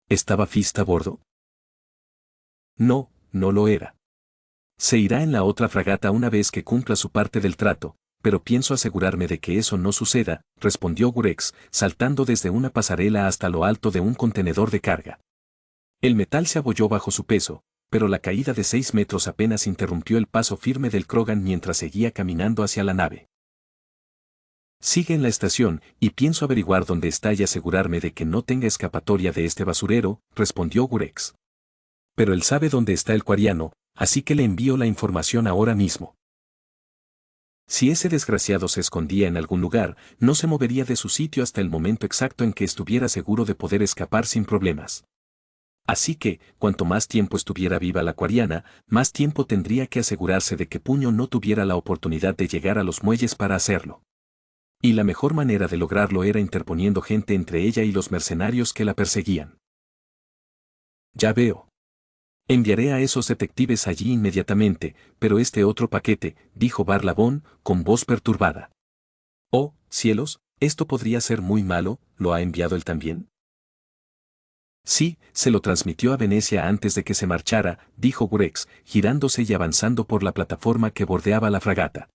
S1: ¿Estaba Fist a bordo? No, no lo era. Se irá en la otra fragata una vez que cumpla su parte del trato, pero pienso asegurarme de que eso no suceda, respondió Gurex, saltando desde una pasarela hasta lo alto de un contenedor de carga. El metal se abolló bajo su peso, pero la caída de 6 metros apenas interrumpió el paso firme del Krogan mientras seguía caminando hacia la nave. Sigue en la estación, y pienso averiguar dónde está y asegurarme de que no tenga escapatoria de este basurero, respondió Gurex. Pero él sabe dónde está el Quariano, así que le envío la información ahora mismo. Si ese desgraciado se escondía en algún lugar, no se movería de su sitio hasta el momento exacto en que estuviera seguro de poder escapar sin problemas. Así que, cuanto más tiempo estuviera viva la Quariana, más tiempo tendría que asegurarse de que Puño no tuviera la oportunidad de llegar a los muelles para hacerlo. Y la mejor manera de lograrlo era interponiendo gente entre ella y los mercenarios que la perseguían. Ya veo. Enviaré a esos detectives allí inmediatamente, pero este otro paquete, dijo Barlabón, con voz perturbada. Oh, cielos, esto podría ser muy malo, ¿lo ha enviado él también? Sí, se lo transmitió a Venecia antes de que se marchara, dijo Gurex, girándose y avanzando por la plataforma que bordeaba la fragata.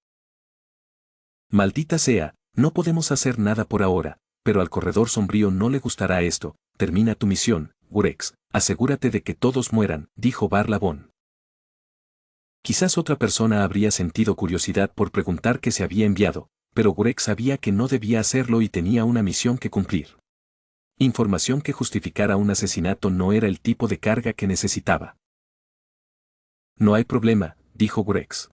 S1: Maldita sea, no podemos hacer nada por ahora, pero al corredor sombrío no le gustará esto. Termina tu misión, Gurex, asegúrate de que todos mueran, dijo Barlabón. Quizás otra persona habría sentido curiosidad por preguntar qué se había enviado, pero Gurex sabía que no debía hacerlo y tenía una misión que cumplir. Información que justificara un asesinato no era el tipo de carga que necesitaba. No hay problema, dijo Gurex.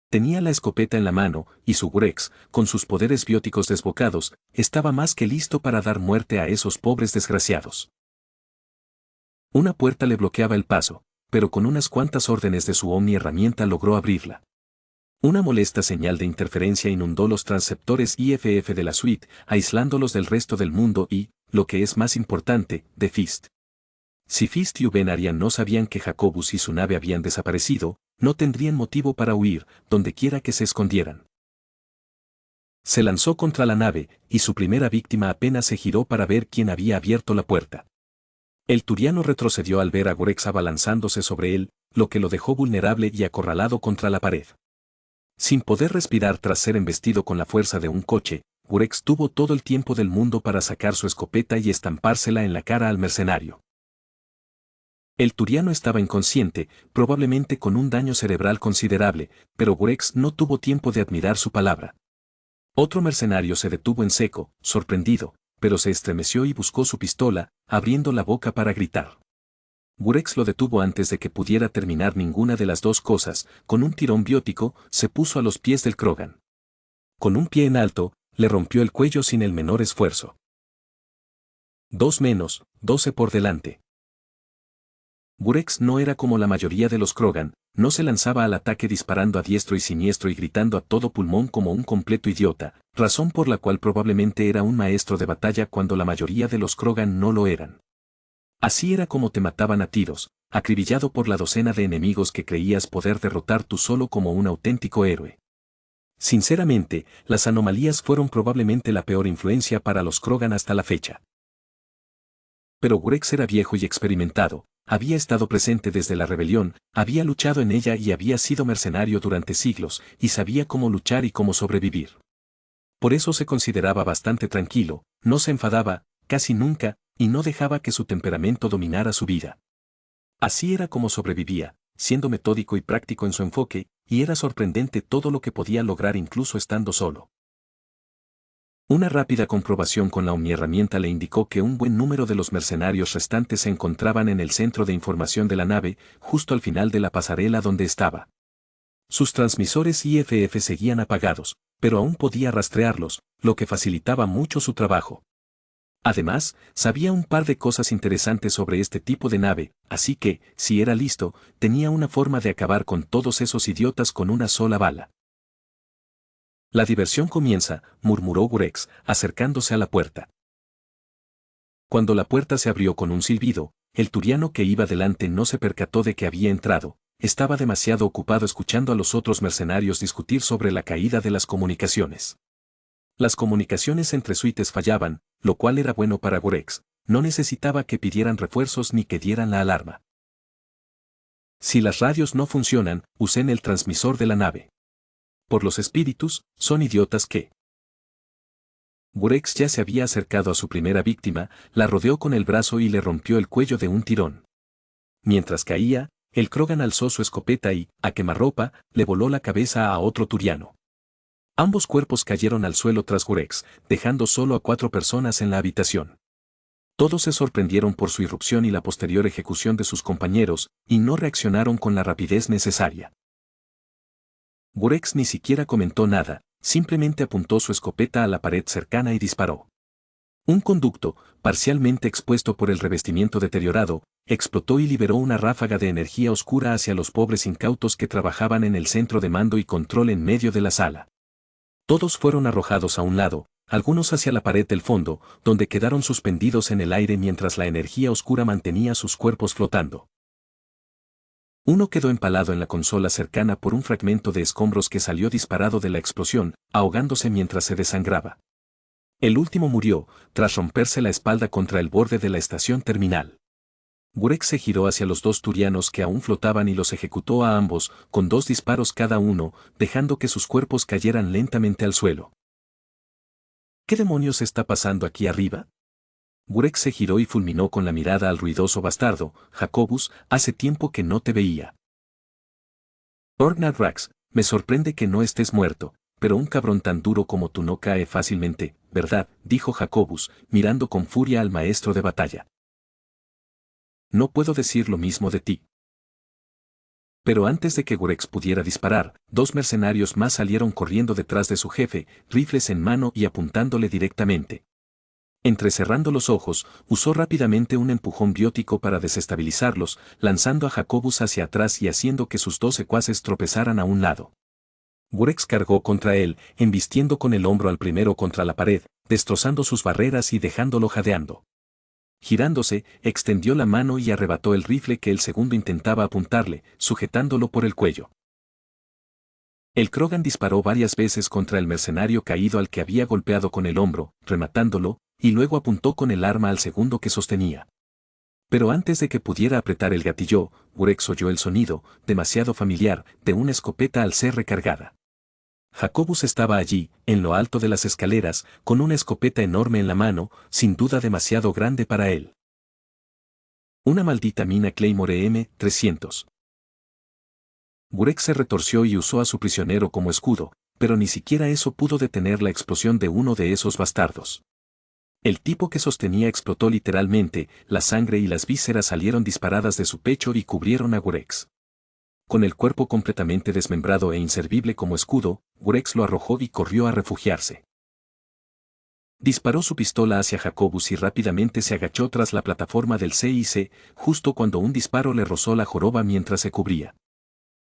S1: Tenía la escopeta en la mano, y su Gurex, con sus poderes bióticos desbocados, estaba más que listo para dar muerte a esos pobres desgraciados. Una puerta le bloqueaba el paso, pero con unas cuantas órdenes de su Omni herramienta logró abrirla. Una molesta señal de interferencia inundó los transceptores IFF de la suite, aislándolos del resto del mundo y, lo que es más importante, de Fist. Si Fist y Ubenaria no sabían que Jacobus y su nave habían desaparecido, no tendrían motivo para huir, dondequiera que se escondieran. Se lanzó contra la nave, y su primera víctima apenas se giró para ver quién había abierto la puerta. El turiano retrocedió al ver a Gurex abalanzándose sobre él, lo que lo dejó vulnerable y acorralado contra la pared. Sin poder respirar tras ser embestido con la fuerza de un coche, Gurex tuvo todo el tiempo del mundo para sacar su escopeta y estampársela en la cara al mercenario. El turiano estaba inconsciente, probablemente con un daño cerebral considerable, pero Gurex no tuvo tiempo de admirar su palabra. Otro mercenario se detuvo en seco, sorprendido, pero se estremeció y buscó su pistola, abriendo la boca para gritar. Gurex lo detuvo antes de que pudiera terminar ninguna de las dos cosas. Con un tirón biótico, se puso a los pies del Krogan. Con un pie en alto, le rompió el cuello sin el menor esfuerzo. 2 menos, 12 por delante. Gurex no era como la mayoría de los Krogan, no se lanzaba al ataque disparando a diestro y siniestro y gritando a todo pulmón como un completo idiota, razón por la cual probablemente era un maestro de batalla cuando la mayoría de los Krogan no lo eran. Así era como te mataban a tiros, acribillado por la docena de enemigos que creías poder derrotar tú solo como un auténtico héroe. Sinceramente, las anomalías fueron probablemente la peor influencia para los Krogan hasta la fecha. Pero Gurex era viejo y experimentado, había estado presente desde la rebelión, había luchado en ella y había sido mercenario durante siglos, y sabía cómo luchar y cómo sobrevivir. Por eso se consideraba bastante tranquilo, no se enfadaba, casi nunca, y no dejaba que su temperamento dominara su vida. Así era como sobrevivía, siendo metódico y práctico en su enfoque, y era sorprendente todo lo que podía lograr incluso estando solo. Una rápida comprobación con la omniherramienta le indicó que un buen número de los mercenarios restantes se encontraban en el centro de información de la nave, justo al final de la pasarela donde estaba. Sus transmisores IFF seguían apagados, pero aún podía rastrearlos, lo que facilitaba mucho su trabajo. Además, sabía un par de cosas interesantes sobre este tipo de nave, así que, si era listo, tenía una forma de acabar con todos esos idiotas con una sola bala. La diversión comienza, murmuró Gurex, acercándose a la puerta. Cuando la puerta se abrió con un silbido, el turiano que iba delante no se percató de que había entrado, estaba demasiado ocupado escuchando a los otros mercenarios discutir sobre la caída de las comunicaciones. Las comunicaciones entre suites fallaban, lo cual era bueno para Gurex, no necesitaba que pidieran refuerzos ni que dieran la alarma. Si las radios no funcionan, usen el transmisor de la nave. Por los espíritus, son idiotas que... Gurex ya se había acercado a su primera víctima, la rodeó con el brazo y le rompió el cuello de un tirón. Mientras caía, el Krogan alzó su escopeta y, a quemarropa, le voló la cabeza a otro turiano. Ambos cuerpos cayeron al suelo tras Gurex, dejando solo a 4 personas en la habitación. Todos se sorprendieron por su irrupción y la posterior ejecución de sus compañeros, y no reaccionaron con la rapidez necesaria. Gurex ni siquiera comentó nada, simplemente apuntó su escopeta a la pared cercana y disparó. Un conducto, parcialmente expuesto por el revestimiento deteriorado, explotó y liberó una ráfaga de energía oscura hacia los pobres incautos que trabajaban en el centro de mando y control en medio de la sala. Todos fueron arrojados a un lado, algunos hacia la pared del fondo, donde quedaron suspendidos en el aire mientras la energía oscura mantenía sus cuerpos flotando. Uno quedó empalado en la consola cercana por un fragmento de escombros que salió disparado de la explosión, ahogándose mientras se desangraba. El último murió, tras romperse la espalda contra el borde de la estación terminal. Gurex se giró hacia los 2 turianos que aún flotaban y los ejecutó a ambos, con 2 disparos cada uno, dejando que sus cuerpos cayeran lentamente al suelo. ¿Qué demonios está pasando aquí arriba? Gurex se giró y fulminó con la mirada al ruidoso bastardo. Jacobus, hace tiempo que no te veía. Ornadrax, me sorprende que no estés muerto, pero un cabrón tan duro como tú no cae fácilmente, ¿verdad?, dijo Jacobus, mirando con furia al maestro de batalla. No puedo decir lo mismo de ti. Pero antes de que Gurex pudiera disparar, 2 mercenarios más salieron corriendo detrás de su jefe, rifles en mano y apuntándole directamente. Entrecerrando los ojos, usó rápidamente un empujón biótico para desestabilizarlos, lanzando a Jacobus hacia atrás y haciendo que sus 2 secuaces tropezaran a un lado. Gurex cargó contra él, embistiendo con el hombro al primero contra la pared, destrozando sus barreras y dejándolo jadeando. Girándose, extendió la mano y arrebató el rifle que el segundo intentaba apuntarle, sujetándolo por el cuello. El Krogan disparó varias veces contra el mercenario caído al que había golpeado con el hombro, rematándolo, y luego apuntó con el arma al segundo que sostenía. Pero antes de que pudiera apretar el gatillo, Gurex oyó el sonido, demasiado familiar, de una escopeta al ser recargada. Jacobus estaba allí, en lo alto de las escaleras, con una escopeta enorme en la mano, sin duda demasiado grande para él. Una maldita mina Claymore M300. Gurex se retorció y usó a su prisionero como escudo, pero ni siquiera eso pudo detener la explosión de uno de esos bastardos. El tipo que sostenía explotó literalmente, la sangre y las vísceras salieron disparadas de su pecho y cubrieron a Gurex. Con el cuerpo completamente desmembrado e inservible como escudo, Gurex lo arrojó y corrió a refugiarse. Disparó su pistola hacia Jacobus y rápidamente se agachó tras la plataforma del CIC, justo cuando un disparo le rozó la joroba mientras se cubría.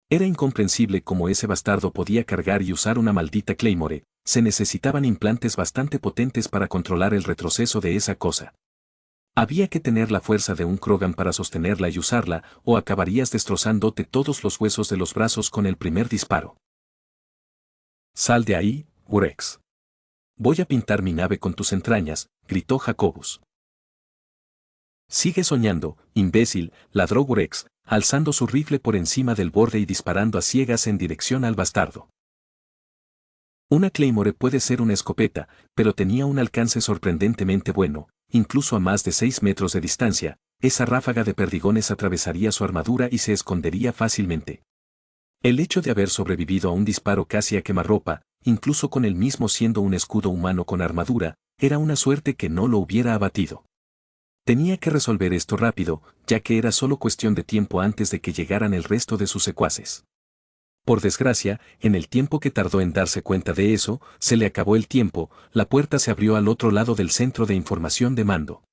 S1: Era incomprensible cómo ese bastardo podía cargar y usar una maldita Claymore, se necesitaban implantes bastante potentes para controlar el retroceso de esa cosa. Había que tener la fuerza de un Krogan para sostenerla y usarla, o acabarías destrozándote todos los huesos de los brazos con el primer disparo. «Sal de ahí, Gurex. Voy a pintar mi nave con tus entrañas», gritó Jacobus. «Sigue soñando, imbécil», ladró Gurex, alzando su rifle por encima del borde y disparando a ciegas en dirección al bastardo. Una Claymore puede ser una escopeta, pero tenía un alcance sorprendentemente bueno, incluso a más de 6 metros de distancia, esa ráfaga de perdigones atravesaría su armadura y se escondería fácilmente. El hecho de haber sobrevivido a un disparo casi a quemarropa, incluso con él mismo siendo un escudo humano con armadura, era una suerte que no lo hubiera abatido. Tenía que resolver esto rápido, ya que era solo cuestión de tiempo antes de que llegaran el resto de sus secuaces. Por desgracia, en el tiempo que tardó en darse cuenta de eso, se le acabó el tiempo, la puerta se abrió al otro lado del centro de información de mando.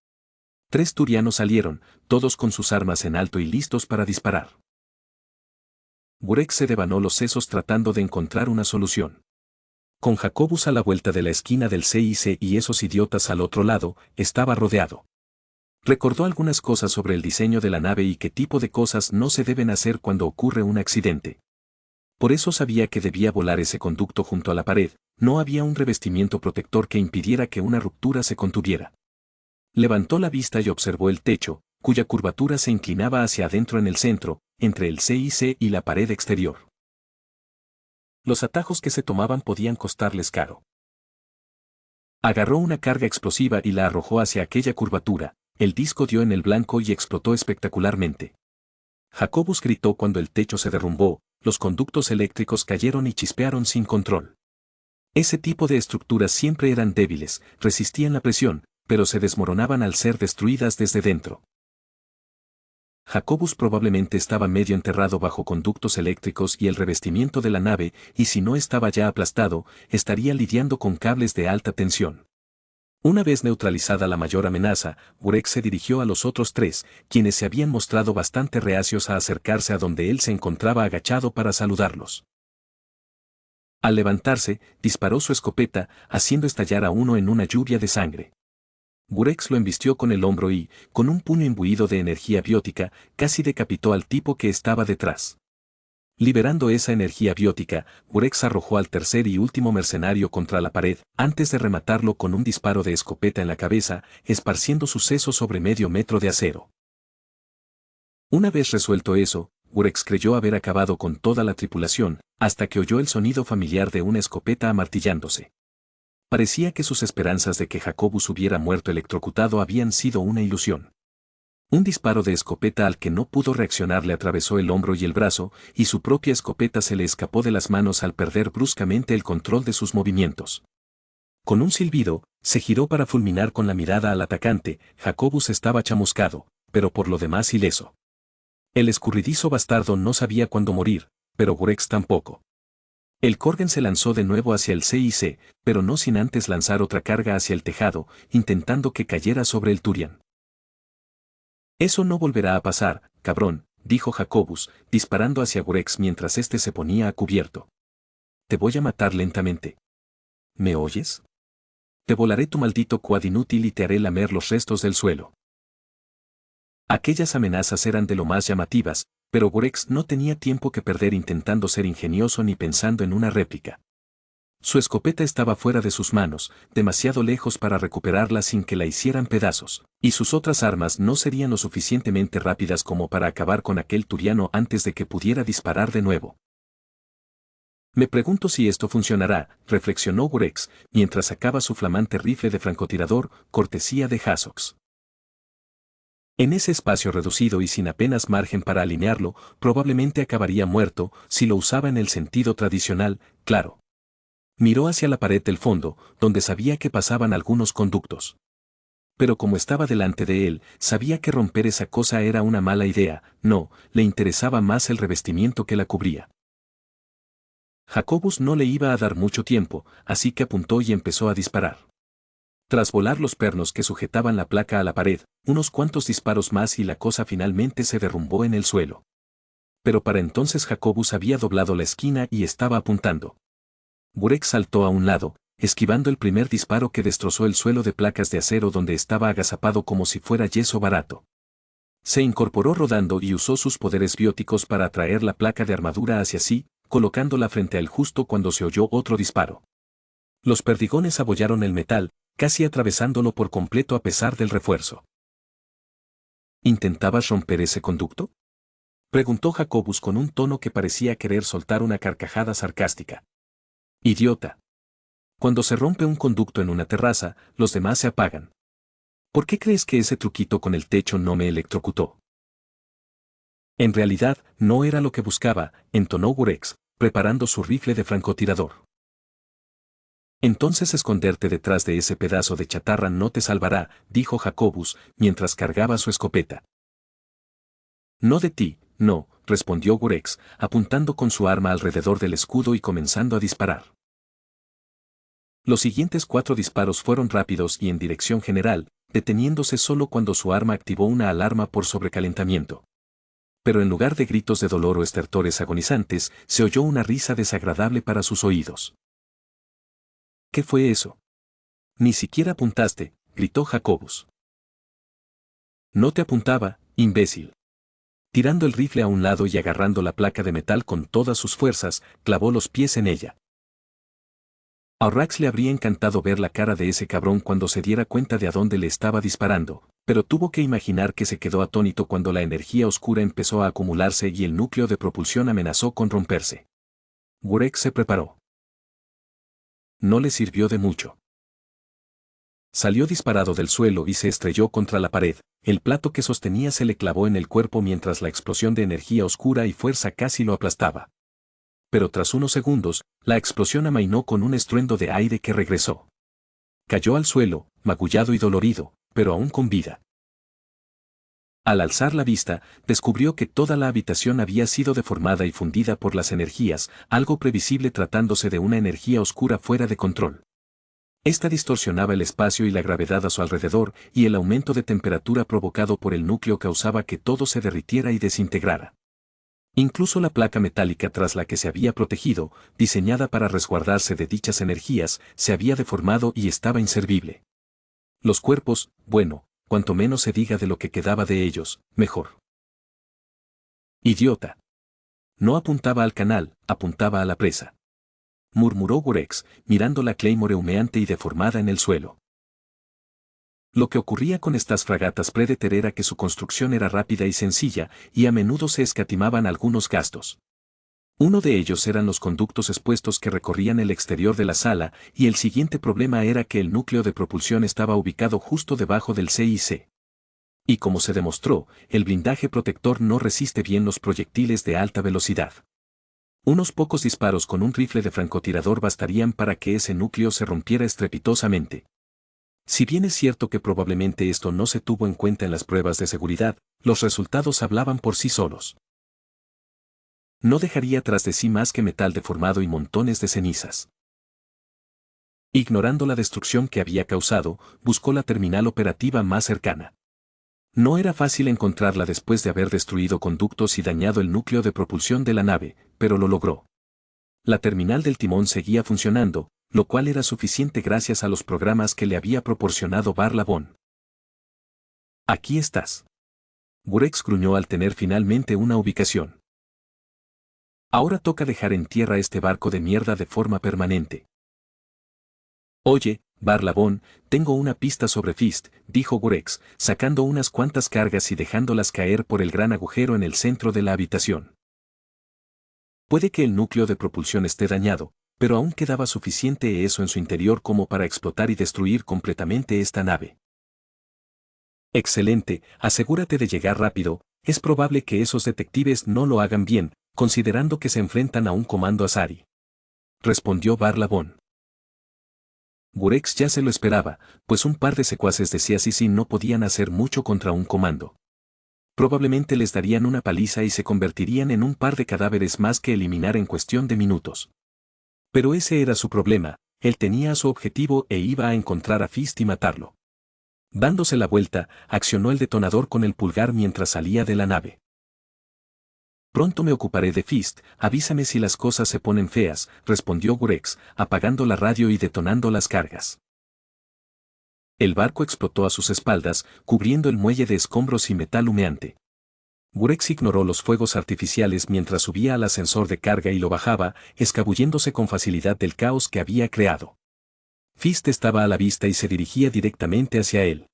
S1: 3 turianos salieron, todos con sus armas en alto y listos para disparar. Gurex se devanó los sesos tratando de encontrar una solución. Con Jacobus a la vuelta de la esquina del CIC y esos idiotas al otro lado, estaba rodeado. Recordó algunas cosas sobre el diseño de la nave y qué tipo de cosas no se deben hacer cuando ocurre un accidente. Por eso sabía que debía volar ese conducto junto a la pared, no había un revestimiento protector que impidiera que una ruptura se contuviera. Levantó la vista y observó el techo, cuya curvatura se inclinaba hacia adentro en el centro, entre el CIC y la pared exterior. Los atajos que se tomaban podían costarles caro. Agarró una carga explosiva y la arrojó hacia aquella curvatura, el disco dio en el blanco y explotó espectacularmente. Jacobus gritó cuando el techo se derrumbó, los conductos eléctricos cayeron y chispearon sin control. Ese tipo de estructuras siempre eran débiles, resistían la presión, pero se desmoronaban al ser destruidas desde dentro. Jacobus probablemente estaba medio enterrado bajo conductos eléctricos y el revestimiento de la nave, y si no estaba ya aplastado, estaría lidiando con cables de alta tensión. Una vez neutralizada la mayor amenaza, Gurex se dirigió a los otros 3, quienes se habían mostrado bastante reacios a acercarse a donde él se encontraba agachado para saludarlos. Al levantarse, disparó su escopeta, haciendo estallar a uno en una lluvia de sangre. Gurex lo embistió con el hombro y, con un puño imbuido de energía biótica, casi decapitó al tipo que estaba detrás. Liberando esa energía biótica, Gurex arrojó al tercer y último mercenario contra la pared, antes de rematarlo con un disparo de escopeta en la cabeza, esparciendo su seso sobre medio metro de acero. Una vez resuelto eso, Gurex creyó haber acabado con toda la tripulación, hasta que oyó el sonido familiar de una escopeta amartillándose. Parecía que sus esperanzas de que Jacobus hubiera muerto electrocutado habían sido una ilusión. Un disparo de escopeta al que no pudo reaccionar le atravesó el hombro y el brazo, y su propia escopeta se le escapó de las manos al perder bruscamente el control de sus movimientos. Con un silbido, se giró para fulminar con la mirada al atacante. Jacobus estaba chamuscado, pero por lo demás ileso. El escurridizo bastardo no sabía cuándo morir, pero Gurex tampoco. El Korgen se lanzó de nuevo hacia el CIC, pero no sin antes lanzar otra carga hacia el tejado, intentando que cayera sobre el Turian. «Eso no volverá a pasar, cabrón», dijo Jacobus, disparando hacia Gurex mientras éste se ponía a cubierto. «Te voy a matar lentamente. ¿Me oyes? Te volaré tu maldito quad inútil y te haré lamer los restos del suelo». Aquellas amenazas eran de lo más llamativas, pero Gurex no tenía tiempo que perder intentando ser ingenioso ni pensando en una réplica. Su escopeta estaba fuera de sus manos, demasiado lejos para recuperarla sin que la hicieran pedazos. Y sus otras armas no serían lo suficientemente rápidas como para acabar con aquel turiano antes de que pudiera disparar de nuevo. Me pregunto si esto funcionará, reflexionó Gurex, mientras sacaba su flamante rifle de francotirador, cortesía de Hassox. En ese espacio reducido y sin apenas margen para alinearlo, probablemente acabaría muerto, si lo usaba en el sentido tradicional, claro. Miró hacia la pared del fondo, donde sabía que pasaban algunos conductos. Pero como estaba delante de él, sabía que romper esa cosa era una mala idea, no, le interesaba más el revestimiento que la cubría. Jacobus no le iba a dar mucho tiempo, así que apuntó y empezó a disparar. Tras volar los pernos que sujetaban la placa a la pared, unos cuantos disparos más y la cosa finalmente se derrumbó en el suelo. Pero para entonces Jacobus había doblado la esquina y estaba apuntando. Gurex saltó a un lado, esquivando el primer disparo que destrozó el suelo de placas de acero donde estaba agazapado como si fuera yeso barato. Se incorporó rodando y usó sus poderes bióticos para atraer la placa de armadura hacia sí, colocándola frente a él justo cuando se oyó otro disparo. Los perdigones abollaron el metal, casi atravesándolo por completo a pesar del refuerzo. ¿Intentabas romper ese conducto?, preguntó Jacobus con un tono que parecía querer soltar una carcajada sarcástica. Idiota. Cuando se rompe un conducto en una terraza, los demás se apagan. ¿Por qué crees que ese truquito con el techo no me electrocutó? En realidad, no era lo que buscaba, entonó Gurex, preparando su rifle de francotirador. Entonces esconderte detrás de ese pedazo de chatarra no te salvará, dijo Jacobus, mientras cargaba su escopeta. No de ti, no, respondió Gurex, apuntando con su arma alrededor del escudo y comenzando a disparar. Los siguientes 4 disparos fueron rápidos y en dirección general, deteniéndose solo cuando su arma activó una alarma por sobrecalentamiento. Pero en lugar de gritos de dolor o estertores agonizantes, se oyó una risa desagradable para sus oídos. ¿Qué fue eso? Ni siquiera apuntaste, gritó Jacobus. No te apuntaba, imbécil. Tirando el rifle a un lado y agarrando la placa de metal con todas sus fuerzas, clavó los pies en ella. A Rax le habría encantado ver la cara de ese cabrón cuando se diera cuenta de a dónde le estaba disparando, pero tuvo que imaginar que se quedó atónito cuando la energía oscura empezó a acumularse y el núcleo de propulsión amenazó con romperse. Gurex se preparó. No le sirvió de mucho. Salió disparado del suelo y se estrelló contra la pared. El plato que sostenía se le clavó en el cuerpo mientras la explosión de energía oscura y fuerza casi lo aplastaba. Pero tras unos segundos, la explosión amainó con un estruendo de aire que regresó. Cayó al suelo, magullado y dolorido, pero aún con vida. Al alzar la vista, descubrió que toda la habitación había sido deformada y fundida por las energías, algo previsible tratándose de una energía oscura fuera de control. Esta distorsionaba el espacio y la gravedad a su alrededor, y el aumento de temperatura provocado por el núcleo causaba que todo se derritiera y desintegrara. Incluso la placa metálica tras la que se había protegido, diseñada para resguardarse de dichas energías, se había deformado y estaba inservible. Los cuerpos, bueno, cuanto menos se diga de lo que quedaba de ellos, mejor. Idiota. No apuntaba al canal, apuntaba a la presa. Murmuró Gurex, mirando la Claymore humeante y deformada en el suelo. Lo que ocurría con estas fragatas Predator era que su construcción era rápida y sencilla, y a menudo se escatimaban algunos gastos. Uno de ellos eran los conductos expuestos que recorrían el exterior de la sala, y el siguiente problema era que el núcleo de propulsión estaba ubicado justo debajo del CIC. Y como se demostró, el blindaje protector no resiste bien los proyectiles de alta velocidad. Unos pocos disparos con un rifle de francotirador bastarían para que ese núcleo se rompiera estrepitosamente. Si bien es cierto que probablemente esto no se tuvo en cuenta en las pruebas de seguridad, los resultados hablaban por sí solos. No dejaría tras de sí más que metal deformado y montones de cenizas. Ignorando la destrucción que había causado, buscó la terminal operativa más cercana. No era fácil encontrarla después de haber destruido conductos y dañado el núcleo de propulsión de la nave, pero lo logró. La terminal del timón seguía funcionando, lo cual era suficiente gracias a los programas que le había proporcionado Barlabón. Aquí estás. Gurex gruñó al tener finalmente una ubicación. Ahora toca dejar en tierra este barco de mierda de forma permanente. Oye, Barlabón, tengo una pista sobre Fist, dijo Gurex, sacando unas cuantas cargas y dejándolas caer por el gran agujero en el centro de la habitación. Puede que el núcleo de propulsión esté dañado, pero aún quedaba suficiente eso en su interior como para explotar y destruir completamente esta nave. Excelente, asegúrate de llegar rápido, es probable que esos detectives no lo hagan bien, considerando que se enfrentan a un comando Asari. Respondió Barlabón. Gurex ya se lo esperaba, pues un par de secuaces de CIACIC no podían hacer mucho contra un comando. Probablemente les darían una paliza y se convertirían en un par de cadáveres más que eliminar en cuestión de minutos. Pero ese era su problema, él tenía su objetivo e iba a encontrar a Fist y matarlo. Dándose la vuelta, accionó el detonador con el pulgar mientras salía de la nave. Pronto me ocuparé de Fist, avísame si las cosas se ponen feas, respondió Gurex, apagando la radio y detonando las cargas. El barco explotó a sus espaldas, cubriendo el muelle de escombros y metal humeante. Gurex ignoró los fuegos artificiales mientras subía al ascensor de carga y lo bajaba, escabulléndose con facilidad del caos que había creado. Fist estaba a la vista y se dirigía directamente hacia él.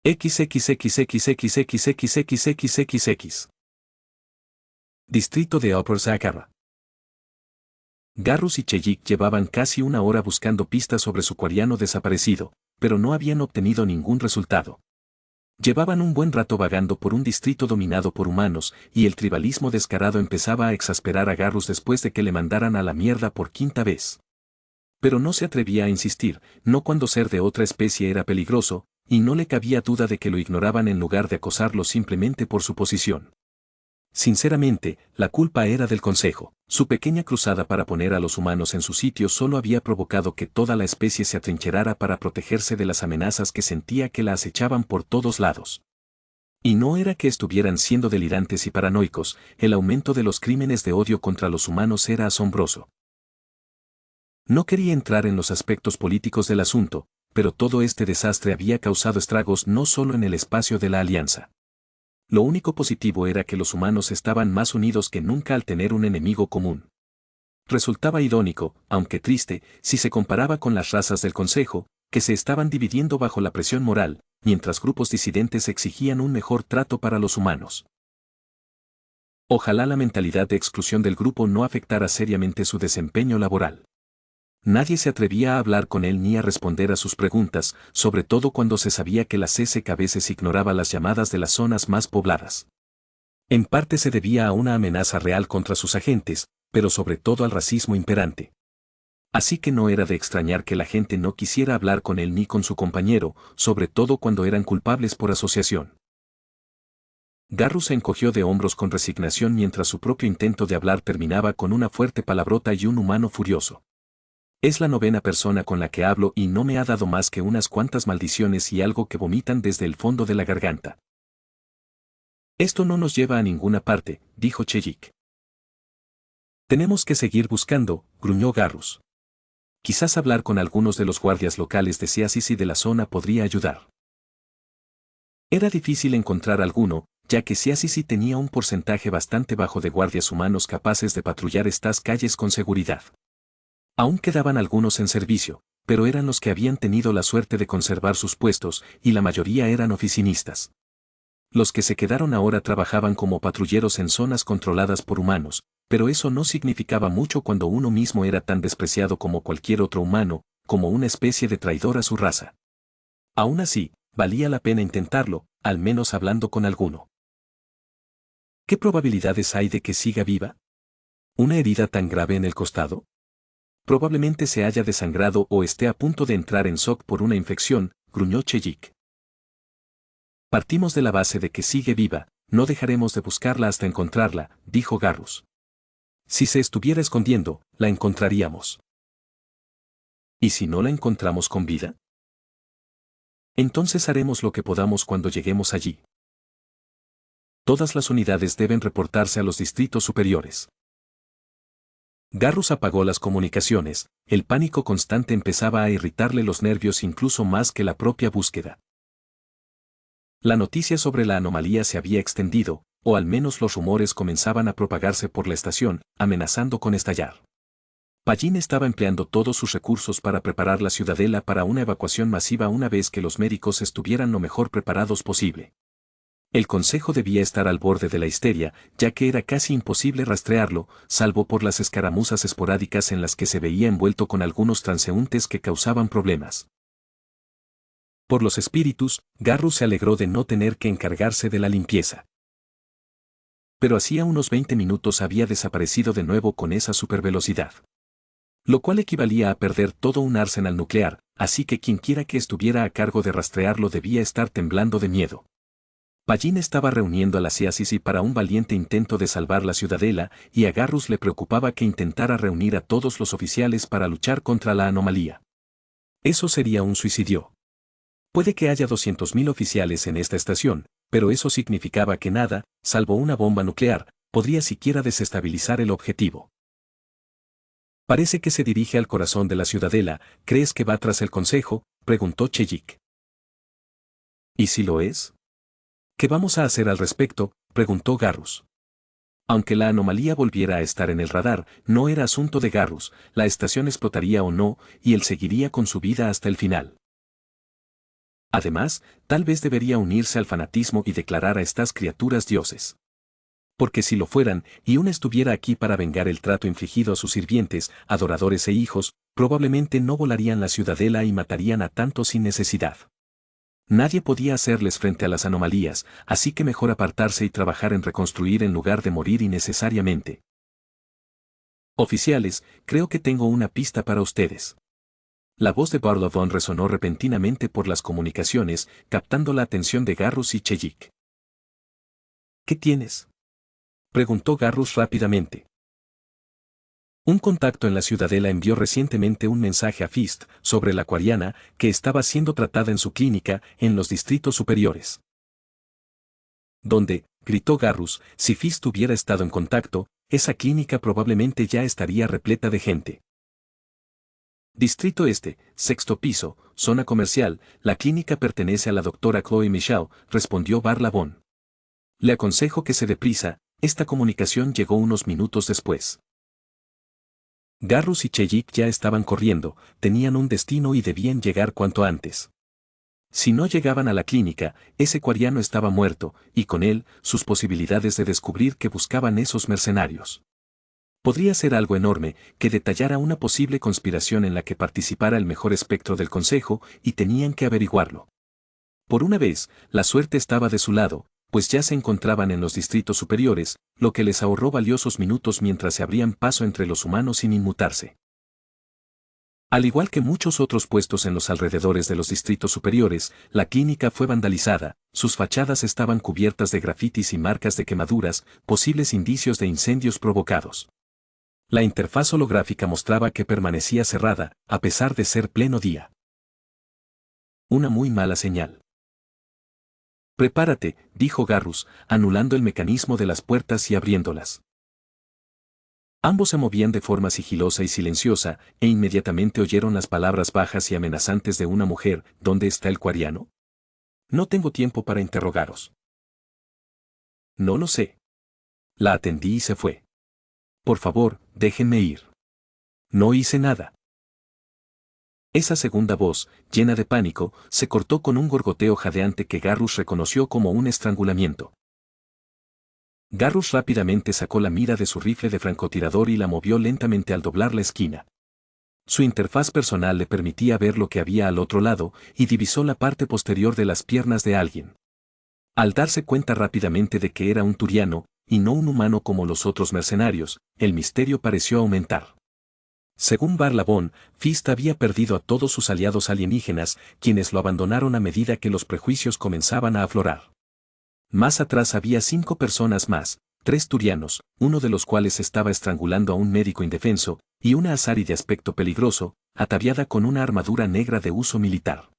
S1: XXXXXXXXXXX. Distrito de Upper Saqqara. Garrus y Cheyik llevaban casi una hora buscando pistas sobre su quariano desaparecido, pero no habían obtenido ningún resultado. Llevaban un buen rato vagando por un distrito dominado por humanos, y el tribalismo descarado empezaba a exasperar a Garrus después de que le mandaran a la mierda por quinta vez. Pero no se atrevía a insistir, no cuando ser de otra especie era peligroso, y no le cabía duda de que lo ignoraban en lugar de acosarlo simplemente por su posición. Sinceramente, la culpa era del Consejo. Su pequeña cruzada para poner a los humanos en su sitio solo había provocado que toda la especie se atrincherara para protegerse de las amenazas que sentía que la acechaban por todos lados. Y no era que estuvieran siendo delirantes y paranoicos, el aumento de los crímenes de odio contra los humanos era asombroso. No quería entrar en los aspectos políticos del asunto, pero todo este desastre había causado estragos no solo en el espacio de la Alianza. Lo único positivo era que los humanos estaban más unidos que nunca al tener un enemigo común. Resultaba irónico, aunque triste, si se comparaba con las razas del Consejo, que se estaban dividiendo bajo la presión moral, mientras grupos disidentes exigían un mejor trato para los humanos. Ojalá la mentalidad de exclusión del grupo no afectara seriamente su desempeño laboral. Nadie se atrevía a hablar con él ni a responder a sus preguntas, sobre todo cuando se sabía que la CSK a veces ignoraba las llamadas de las zonas más pobladas. En parte se debía a una amenaza real contra sus agentes, pero sobre todo al racismo imperante. Así que no era de extrañar que la gente no quisiera hablar con él ni con su compañero, sobre todo cuando eran culpables por asociación. Garrus se encogió de hombros con resignación mientras su propio intento de hablar terminaba con una fuerte palabrota y un humano furioso. Es la 9ª persona con la que hablo y no me ha dado más que unas cuantas maldiciones y algo que vomitan desde el fondo de la garganta. Esto no nos lleva a ninguna parte, dijo Cheyik. Tenemos que seguir buscando, gruñó Garrus. Quizás hablar con algunos de los guardias locales de CIACIC y de la zona podría ayudar. Era difícil encontrar alguno, ya que CIACIC tenía un porcentaje bastante bajo de guardias humanos capaces de patrullar estas calles con seguridad. Aún quedaban algunos en servicio, pero eran los que habían tenido la suerte de conservar sus puestos, y la mayoría eran oficinistas. Los que se quedaron ahora trabajaban como patrulleros en zonas controladas por humanos, pero eso no significaba mucho cuando uno mismo era tan despreciado como cualquier otro humano, como una especie de traidor a su raza. Aún así, valía la pena intentarlo, al menos hablando con alguno. ¿Qué probabilidades hay de que siga viva? ¿Una herida tan grave en el costado? Probablemente se haya desangrado o esté a punto de entrar en shock por una infección, gruñó Cheyik. Partimos de la base de que sigue viva, no dejaremos de buscarla hasta encontrarla, dijo Garrus. Si se estuviera escondiendo, la encontraríamos. ¿Y si no la encontramos con vida? Entonces haremos lo que podamos cuando lleguemos allí. Todas las unidades deben reportarse a los distritos superiores. Garrus apagó las comunicaciones, el pánico constante empezaba a irritarle los nervios incluso más que la propia búsqueda. La noticia sobre la anomalía se había extendido, o al menos los rumores comenzaban a propagarse por la estación, amenazando con estallar. Pallín estaba empleando todos sus recursos para preparar la ciudadela para una evacuación masiva una vez que los médicos estuvieran lo mejor preparados posible. El consejo debía estar al borde de la histeria, ya que era casi imposible rastrearlo, salvo por las escaramuzas esporádicas en las que se veía envuelto con algunos transeúntes que causaban problemas. Por los espíritus, Garrus se alegró de no tener que encargarse de la limpieza. Pero hacía unos 20 minutos había desaparecido de nuevo con esa supervelocidad. Lo cual equivalía a perder todo un arsenal nuclear, así que quienquiera que estuviera a cargo de rastrearlo debía estar temblando de miedo. Pallín estaba reuniendo a la CIACICI para un valiente intento de salvar la ciudadela, y a Garrus le preocupaba que intentara reunir a todos los oficiales para luchar contra la anomalía. Eso sería un suicidio. Puede que haya 200.000 oficiales en esta estación, pero eso significaba que nada, salvo una bomba nuclear, podría siquiera desestabilizar el objetivo. Parece que se dirige al corazón de la ciudadela. ¿Crees que va tras el consejo?, preguntó Cheyik. ¿Y si lo es? ¿Qué vamos a hacer al respecto?, preguntó Garrus. Aunque la anomalía volviera a estar en el radar, no era asunto de Garrus, la estación explotaría o no, y él seguiría con su vida hasta el final. Además, tal vez debería unirse al fanatismo y declarar a estas criaturas dioses. Porque si lo fueran, y uno estuviera aquí para vengar el trato infligido a sus sirvientes, adoradores e hijos, probablemente no volarían la ciudadela y matarían a tantos sin necesidad. Nadie podía hacerles frente a las anomalías, así que mejor apartarse y trabajar en reconstruir en lugar de morir innecesariamente. Oficiales, creo que tengo una pista para ustedes. La voz de Barlovon resonó repentinamente por las comunicaciones, captando la atención de Garrus y Cheyik. ¿Qué tienes?, preguntó Garrus rápidamente. Un contacto en la ciudadela envió recientemente un mensaje a Fist sobre la acuariana que estaba siendo tratada en su clínica en los distritos superiores. Donde, gritó Garrus, si Fist hubiera estado en contacto, esa clínica probablemente ya estaría repleta de gente. Distrito Este, sexto piso, zona comercial, la clínica pertenece a la doctora Chloe Michel, respondió Barlavon. Le aconsejo que se dé prisa, esta comunicación llegó unos minutos después. Garrus y Cheyik ya estaban corriendo, tenían un destino y debían llegar cuanto antes. Si no llegaban a la clínica, ese cuariano estaba muerto, y con él, sus posibilidades de descubrir qué buscaban esos mercenarios. Podría ser algo enorme, que detallara una posible conspiración en la que participara el mejor espectro del consejo, y tenían que averiguarlo. Por una vez, la suerte estaba de su lado, pues ya se encontraban en los distritos superiores, lo que les ahorró valiosos minutos mientras se abrían paso entre los humanos sin inmutarse. Al igual que muchos otros puestos en los alrededores de los distritos superiores, la clínica fue vandalizada, sus fachadas estaban cubiertas de grafitis y marcas de quemaduras, posibles indicios de incendios provocados. La interfaz holográfica mostraba que permanecía cerrada, a pesar de ser pleno día. Una muy mala señal. Prepárate, dijo Garrus, anulando el mecanismo de las puertas y abriéndolas. Ambos se movían de forma sigilosa y silenciosa, e inmediatamente oyeron las palabras bajas y amenazantes de una mujer. ¿Dónde está el cuariano? No tengo tiempo para interrogaros. No lo sé. La atendí y se fue. Por favor, déjenme ir. No hice nada. Esa segunda voz, llena de pánico, se cortó con un gorgoteo jadeante que Garrus reconoció como un estrangulamiento. Garrus rápidamente sacó la mira de su rifle de francotirador y la movió lentamente al doblar la esquina. Su interfaz personal le permitía ver lo que había al otro lado, y divisó la parte posterior de las piernas de alguien. Al darse cuenta rápidamente de que era un turiano, y no un humano como los otros mercenarios, el misterio pareció aumentar. Según Barlavon, Fist había perdido a todos sus aliados alienígenas, quienes lo abandonaron a medida que los prejuicios comenzaban a aflorar. Más atrás había 5 personas más, 3 turianos, uno de los cuales estaba estrangulando a un médico indefenso, y una Asari de aspecto peligroso, ataviada con una armadura negra de uso militar.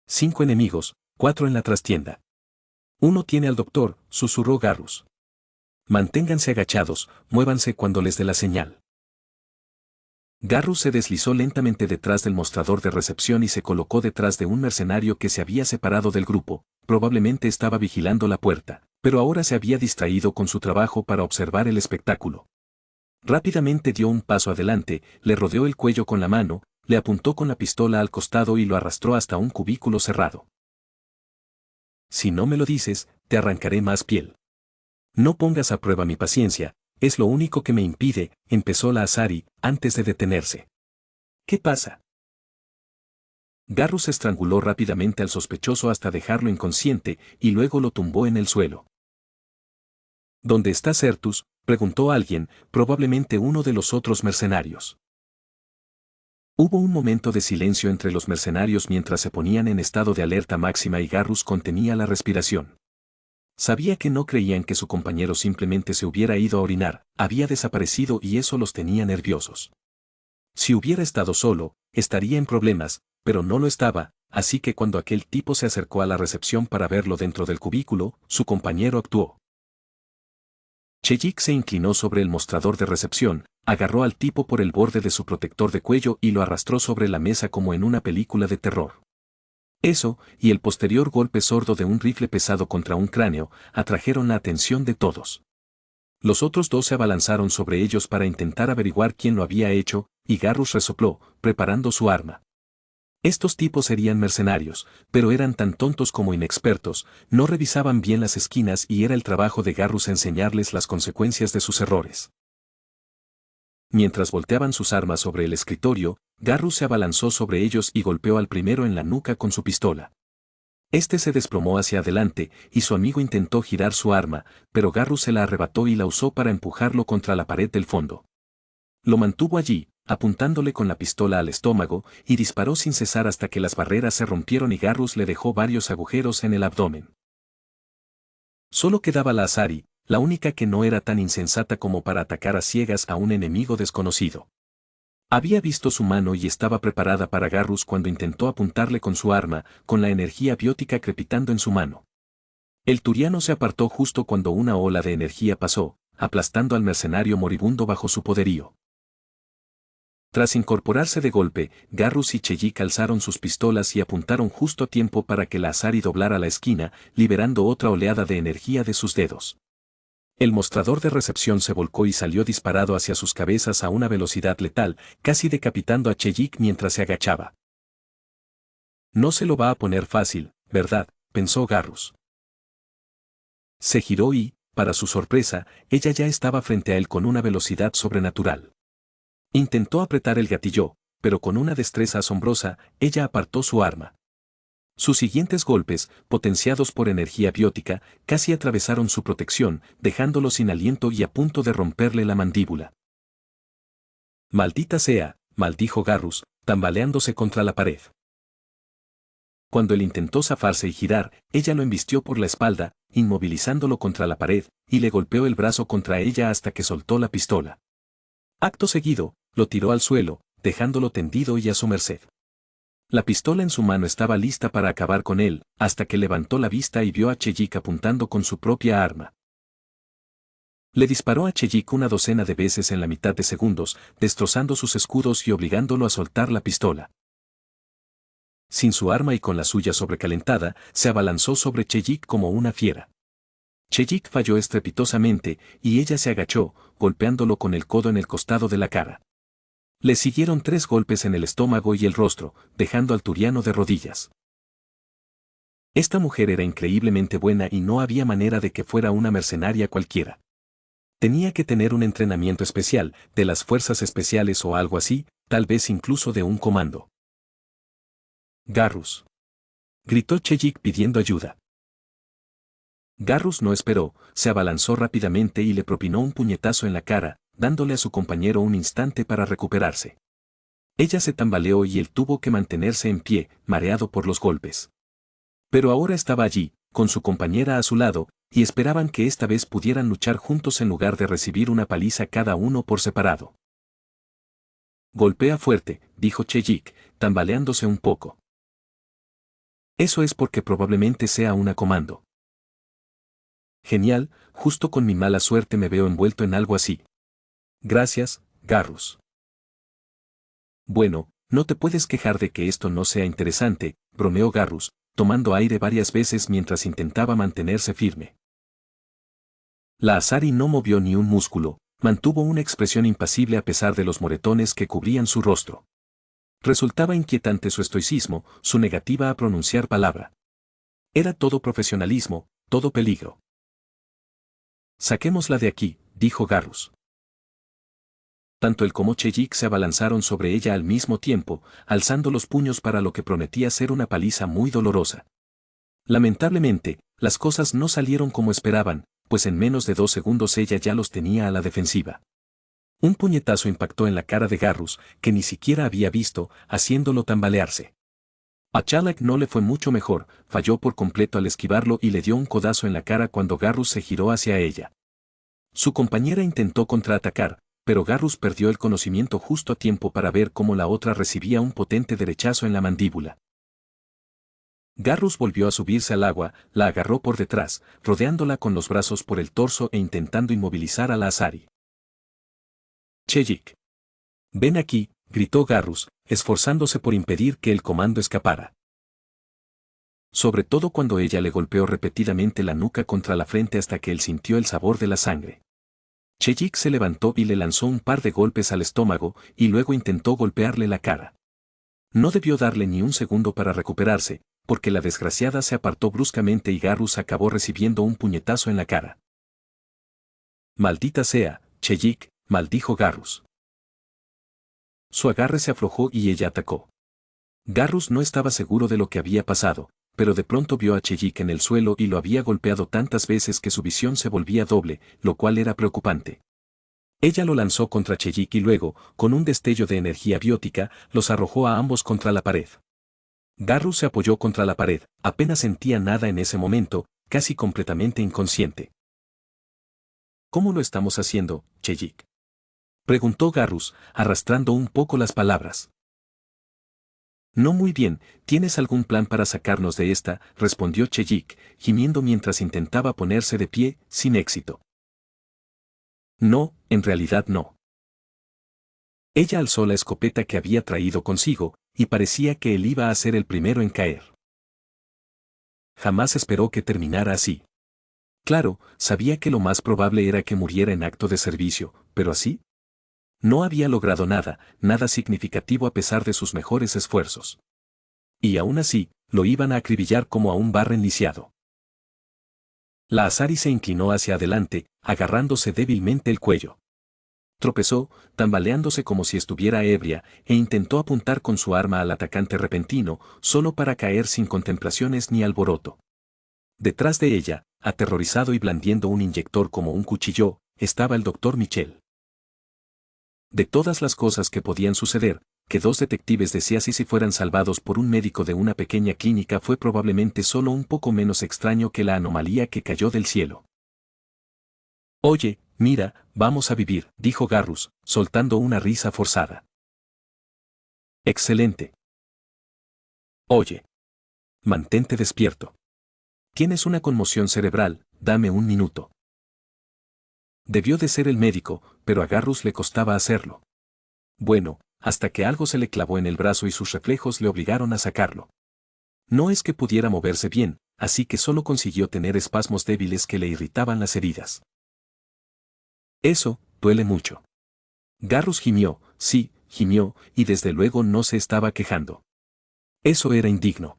S1: 5 enemigos, 4 en la trastienda. Uno tiene al doctor, susurró Garrus. Manténganse agachados, muévanse cuando les dé la señal. Garrus se deslizó lentamente detrás del mostrador de recepción y se colocó detrás de un mercenario que se había separado del grupo. Probablemente estaba vigilando la puerta, pero ahora se había distraído con su trabajo para observar el espectáculo. Rápidamente dio un paso adelante, le rodeó el cuello con la mano, le apuntó con la pistola al costado y lo arrastró hasta un cubículo cerrado. Si no me lo dices, te arrancaré más piel. No pongas a prueba mi paciencia, es lo único que me impide, empezó la Azari, antes de detenerse. ¿Qué pasa? Garrus estranguló rápidamente al sospechoso hasta dejarlo inconsciente y luego lo tumbó en el suelo. ¿Dónde está Certus?, preguntó alguien, probablemente uno de los otros mercenarios. Hubo un momento de silencio entre los mercenarios mientras se ponían en estado de alerta máxima y Garrus contenía la respiración. Sabía que no creían que su compañero simplemente se hubiera ido a orinar, había desaparecido y eso los tenía nerviosos. Si hubiera estado solo, estaría en problemas, pero no lo estaba, así que cuando aquel tipo se acercó a la recepción para verlo dentro del cubículo, su compañero actuó. Cheyik se inclinó sobre el mostrador de recepción, agarró al tipo por el borde de su protector de cuello y lo arrastró sobre la mesa como en una película de terror. Eso, y el posterior golpe sordo de un rifle pesado contra un cráneo, atrajeron la atención de todos. Los otros dos se abalanzaron sobre ellos para intentar averiguar quién lo había hecho, y Garrus resopló, preparando su arma. Estos tipos serían mercenarios, pero eran tan tontos como inexpertos, no revisaban bien las esquinas y era el trabajo de Garrus enseñarles las consecuencias de sus errores. Mientras volteaban sus armas sobre el escritorio, Garrus se abalanzó sobre ellos y golpeó al primero en la nuca con su pistola. Este se desplomó hacia adelante, y su amigo intentó girar su arma, pero Garrus se la arrebató y la usó para empujarlo contra la pared del fondo. Lo mantuvo allí, apuntándole con la pistola al estómago, y disparó sin cesar hasta que las barreras se rompieron y Garrus le dejó varios agujeros en el abdomen. Solo quedaba la Azari, la única que no era tan insensata como para atacar a ciegas a un enemigo desconocido. Había visto su mano y estaba preparada para Garrus cuando intentó apuntarle con su arma, con la energía biótica crepitando en su mano. El turiano se apartó justo cuando una ola de energía pasó, aplastando al mercenario moribundo bajo su poderío. Tras incorporarse de golpe, Garrus y Cheyik alzaron sus pistolas y apuntaron justo a tiempo para que la Azari doblara la esquina, liberando otra oleada de energía de sus dedos. El mostrador de recepción se volcó y salió disparado hacia sus cabezas a una velocidad letal, casi decapitando a Cheyik mientras se agachaba. No se lo va a poner fácil, ¿verdad?, pensó Garrus. Se giró y, para su sorpresa, ella ya estaba frente a él con una velocidad sobrenatural. Intentó apretar el gatillo, pero con una destreza asombrosa, ella apartó su arma. Sus siguientes golpes, potenciados por energía biótica, casi atravesaron su protección, dejándolo sin aliento y a punto de romperle la mandíbula. «Maldita sea», maldijo Garrus, tambaleándose contra la pared. Cuando él intentó zafarse y girar, ella lo embistió por la espalda, inmovilizándolo contra la pared, y le golpeó el brazo contra ella hasta que soltó la pistola. Acto seguido, lo tiró al suelo, dejándolo tendido y a su merced. La pistola en su mano estaba lista para acabar con él, hasta que levantó la vista y vio a Cheyik apuntando con su propia arma. Le disparó a Cheyik una docena de veces en la mitad de segundos, destrozando sus escudos y obligándolo a soltar la pistola. Sin su arma y con la suya sobrecalentada, se abalanzó sobre Cheyik como una fiera. Cheyik falló estrepitosamente, y ella se agachó, golpeándolo con el codo en el costado de la cara. Le siguieron 3 golpes en el estómago y el rostro, dejando al turiano de rodillas. Esta mujer era increíblemente buena y no había manera de que fuera una mercenaria cualquiera. Tenía que tener un entrenamiento especial, de las fuerzas especiales o algo así, tal vez incluso de un comando. «Garrus», gritó Cheyik pidiendo ayuda. Garrus no esperó, se abalanzó rápidamente y le propinó un puñetazo en la cara, dándole a su compañero un instante para recuperarse. Ella se tambaleó y él tuvo que mantenerse en pie, mareado por los golpes. Pero ahora estaba allí, con su compañera a su lado, y esperaban que esta vez pudieran luchar juntos en lugar de recibir una paliza cada uno por separado. «Golpea fuerte», dijo Cheyik, tambaleándose un poco. «Eso es porque probablemente sea una comando». «Genial, justo con mi mala suerte me veo envuelto en algo así». «Gracias, Garrus». «Bueno, no te puedes quejar de que esto no sea interesante», bromeó Garrus, tomando aire varias veces mientras intentaba mantenerse firme. La Azari no movió ni un músculo, Mantuvo una expresión impasible a pesar de los moretones que cubrían su rostro. Resultaba inquietante su estoicismo, su negativa a pronunciar palabra. Era todo profesionalismo, todo peligro. Saquémosla de aquí, dijo Garrus. Tanto él como Cheyik se abalanzaron sobre ella al mismo tiempo, alzando los puños para lo que prometía ser una paliza muy dolorosa. Lamentablemente, las cosas no salieron como esperaban, pues en menos de 2 segundos ella ya los tenía a la defensiva. Un puñetazo impactó en la cara de Garrus, que ni siquiera había visto, haciéndolo tambalearse. A Chalak no le fue mucho mejor, falló por completo al esquivarlo y le dio un codazo en la cara cuando Garrus se giró hacia ella. Su compañera intentó contraatacar, pero Garrus perdió el conocimiento justo a tiempo para ver cómo la otra recibía un potente derechazo en la mandíbula. Garrus volvió a subirse al agua, la agarró por detrás, rodeándola con los brazos por el torso e intentando inmovilizar a la Asari. Cheyik. Ven aquí, gritó Garrus, esforzándose por impedir que el comando escapara. Sobre todo cuando ella le golpeó repetidamente la nuca contra la frente hasta que él sintió el sabor de la sangre. Cheyik se levantó y le lanzó un par de golpes al estómago y luego intentó golpearle la cara. No debió darle ni un segundo para recuperarse, porque la desgraciada se apartó bruscamente y Garrus acabó recibiendo un puñetazo en la cara. Maldita sea, Cheyik, maldijo Garrus. Su agarre se aflojó y ella atacó. Garrus no estaba seguro de lo que había pasado, pero de pronto vio a Cheyik en el suelo y lo había golpeado tantas veces que su visión se volvía doble, lo cual era preocupante. Ella lo lanzó contra Cheyik y luego, con un destello de energía biótica, los arrojó a ambos contra la pared. Garrus se apoyó contra la pared, apenas sentía nada en ese momento, casi completamente inconsciente. ¿Cómo lo estamos haciendo, Cheyik?, preguntó Garrus, arrastrando un poco las palabras. No muy bien, ¿tienes algún plan para sacarnos de esta?, respondió Cheyik, gimiendo mientras intentaba ponerse de pie, sin éxito. No, en realidad no. Ella alzó la escopeta que había traído consigo, y parecía que él iba a ser el primero en caer. Jamás esperó que terminara así. Claro, sabía que lo más probable era que muriera en acto de servicio, pero así. No había logrado nada, nada significativo a pesar de sus mejores esfuerzos. Y aún así, lo iban a acribillar como a un barren lisiado. La Asari se inclinó hacia adelante, agarrándose débilmente el cuello. Tropezó, tambaleándose como si estuviera ebria, e intentó apuntar con su arma al atacante repentino, solo para caer sin contemplaciones ni alboroto. Detrás de ella, aterrorizado y blandiendo un inyector como un cuchillo, estaba el doctor Michel. De todas las cosas que podían suceder, que 2 detectives de Ciasis fueran salvados por un médico de una pequeña clínica fue probablemente solo un poco menos extraño que la anomalía que cayó del cielo. Oye, mira, vamos a vivir, dijo Garrus, soltando una risa forzada. Excelente. Oye. Mantente despierto. Tienes una conmoción cerebral, dame un minuto. Debió de ser el médico, pero a Garrus le costaba hacerlo. Bueno, hasta que algo se le clavó en el brazo y sus reflejos le obligaron a sacarlo. No es que pudiera moverse bien, así que solo consiguió tener espasmos débiles que le irritaban las heridas. Eso, duele mucho. Garrus gimió, sí, gimió, y desde luego no se estaba quejando. Eso era indigno.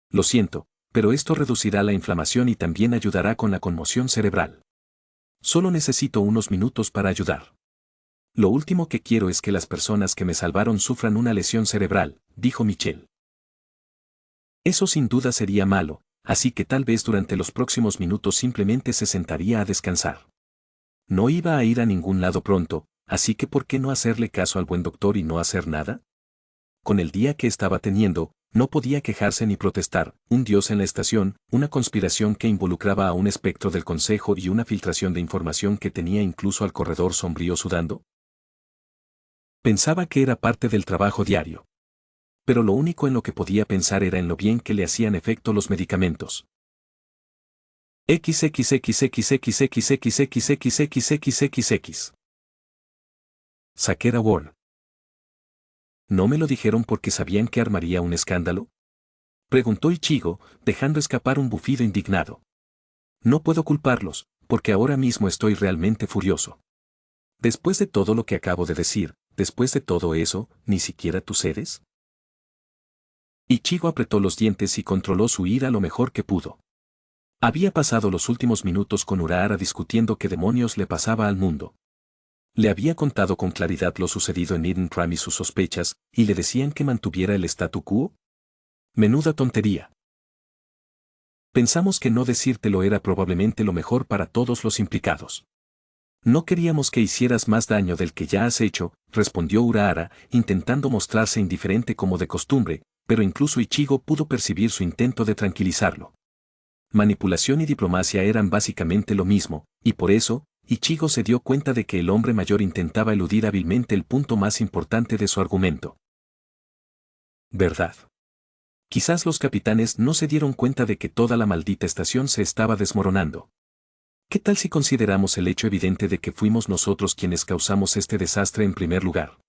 S1: Lo siento, pero esto reducirá la inflamación y también ayudará con la conmoción cerebral. Solo necesito unos minutos para ayudar. Lo último que quiero es que las personas que me salvaron sufran una lesión cerebral, dijo Michel. Eso sin duda sería malo, así que tal vez durante los próximos minutos simplemente se sentaría a descansar. No iba a ir a ningún lado pronto, así que ¿por qué no hacerle caso al buen doctor y no hacer nada? Con el día que estaba teniendo, no podía quejarse ni protestar, un dios en la estación, una conspiración que involucraba a un espectro del consejo y una filtración de información que tenía incluso al corredor sombrío sudando. Pensaba que era parte del trabajo diario. Pero lo único en lo que podía pensar era en lo bien que le hacían efecto los medicamentos. XXXXXXXXXXXXXX. Sakura Ward. ¿No me lo dijeron porque sabían que armaría un escándalo?, preguntó Ichigo, dejando escapar un bufido indignado. No puedo culparlos, porque ahora mismo estoy realmente furioso. Después de todo lo que acabo de decir, después de todo eso, ¿ni siquiera tú cedes? Ichigo apretó los dientes y controló su ira lo mejor que pudo. Había pasado los últimos minutos con Urahara discutiendo qué demonios le pasaba al mundo. Le había contado con claridad lo sucedido en Eden Prime y sus sospechas, y le decían que mantuviera el statu quo. Menuda tontería. Pensamos que no decírtelo era probablemente lo mejor para todos los implicados. No queríamos que hicieras más daño del que ya has hecho, respondió Urahara, intentando mostrarse indiferente como de costumbre, pero incluso Ichigo pudo percibir su intento de tranquilizarlo. Manipulación y diplomacia eran básicamente lo mismo, y por eso, Ichigo se dio cuenta de que el hombre mayor intentaba eludir hábilmente el punto más importante de su argumento. ¿Verdad? Quizás los capitanes no se dieron cuenta de que toda la maldita estación se estaba desmoronando. ¿Qué tal si consideramos el hecho evidente de que fuimos nosotros quienes causamos este desastre en primer lugar?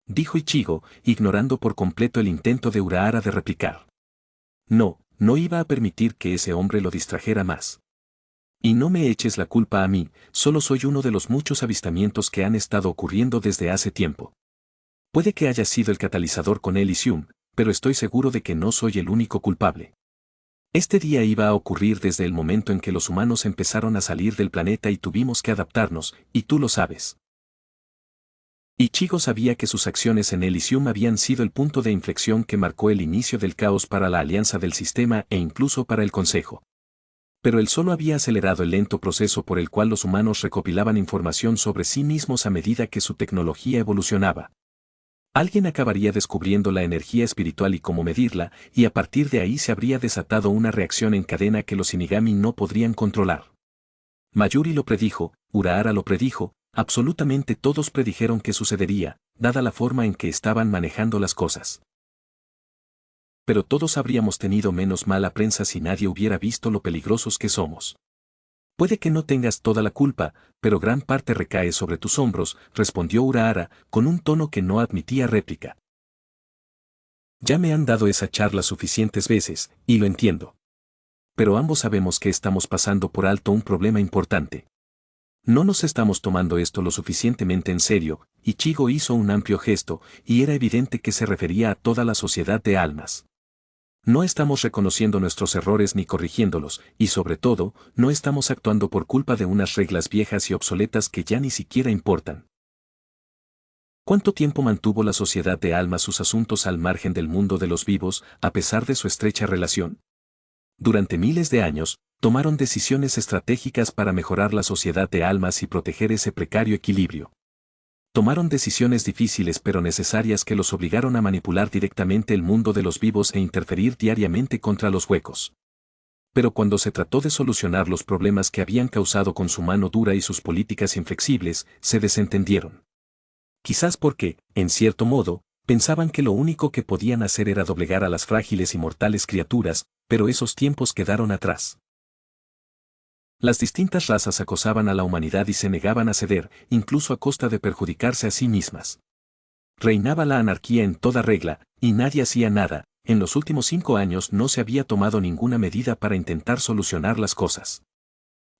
S1: Dijo Ichigo, ignorando por completo el intento de Urahara de replicar. No iba a permitir que ese hombre lo distrajera más. Y no me eches la culpa a mí, solo soy uno de los muchos avistamientos que han estado ocurriendo desde hace tiempo. Puede que haya sido el catalizador con Elysium, pero estoy seguro de que no soy el único culpable. Este día iba a ocurrir desde el momento en que los humanos empezaron a salir del planeta y tuvimos que adaptarnos, y tú lo sabes. Ichigo sabía que sus acciones en Elysium habían sido el punto de inflexión que marcó el inicio del caos para la alianza del sistema e incluso para el Consejo. Pero él solo había acelerado el lento proceso por el cual los humanos recopilaban información sobre sí mismos a medida que su tecnología evolucionaba. Alguien acabaría descubriendo la energía espiritual y cómo medirla, y a partir de ahí se habría desatado una reacción en cadena que los Shinigami no podrían controlar. Mayuri lo predijo, Urahara lo predijo, absolutamente todos predijeron que sucedería, dada la forma en que estaban manejando las cosas. Pero todos habríamos tenido menos mala prensa si nadie hubiera visto lo peligrosos que somos. Puede que no tengas toda la culpa, pero gran parte recae sobre tus hombros, respondió Urahara, con un tono que no admitía réplica. Ya me han dado esa charla suficientes veces, y lo entiendo. Pero ambos sabemos que estamos pasando por alto un problema importante. No nos estamos tomando esto lo suficientemente en serio, Ichigo hizo un amplio gesto, y era evidente que se refería a toda la sociedad de almas. No estamos reconociendo nuestros errores ni corrigiéndolos, y sobre todo, no estamos actuando por culpa de unas reglas viejas y obsoletas que ya ni siquiera importan. ¿Cuánto tiempo mantuvo la sociedad de almas sus asuntos al margen del mundo de los vivos, a pesar de su estrecha relación? Durante miles de años, tomaron decisiones estratégicas para mejorar la sociedad de almas y proteger ese precario equilibrio. Tomaron decisiones difíciles pero necesarias que los obligaron a manipular directamente el mundo de los vivos e interferir diariamente contra los huecos. Pero cuando se trató de solucionar los problemas que habían causado con su mano dura y sus políticas inflexibles, se desentendieron. Quizás porque, en cierto modo, pensaban que lo único que podían hacer era doblegar a las frágiles y mortales criaturas, pero esos tiempos quedaron atrás. Las distintas razas acosaban a la humanidad y se negaban a ceder, incluso a costa de perjudicarse a sí mismas. Reinaba la anarquía en toda regla, y nadie hacía nada. En los últimos 5 años no se había tomado ninguna medida para intentar solucionar las cosas.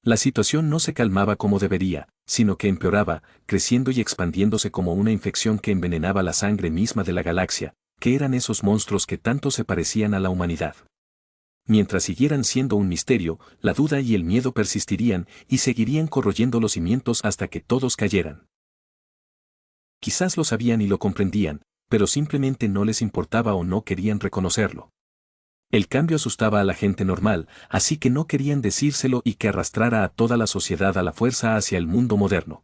S1: La situación no se calmaba como debería, sino que empeoraba, creciendo y expandiéndose como una infección que envenenaba la sangre misma de la galaxia, que eran esos monstruos que tanto se parecían a la humanidad. Mientras siguieran siendo un misterio, la duda y el miedo persistirían y seguirían corroyendo los cimientos hasta que todos cayeran. Quizás lo sabían y lo comprendían, pero simplemente no les importaba o no querían reconocerlo. El cambio asustaba a la gente normal, así que no querían decírselo y que arrastrara a toda la sociedad a la fuerza hacia el mundo moderno.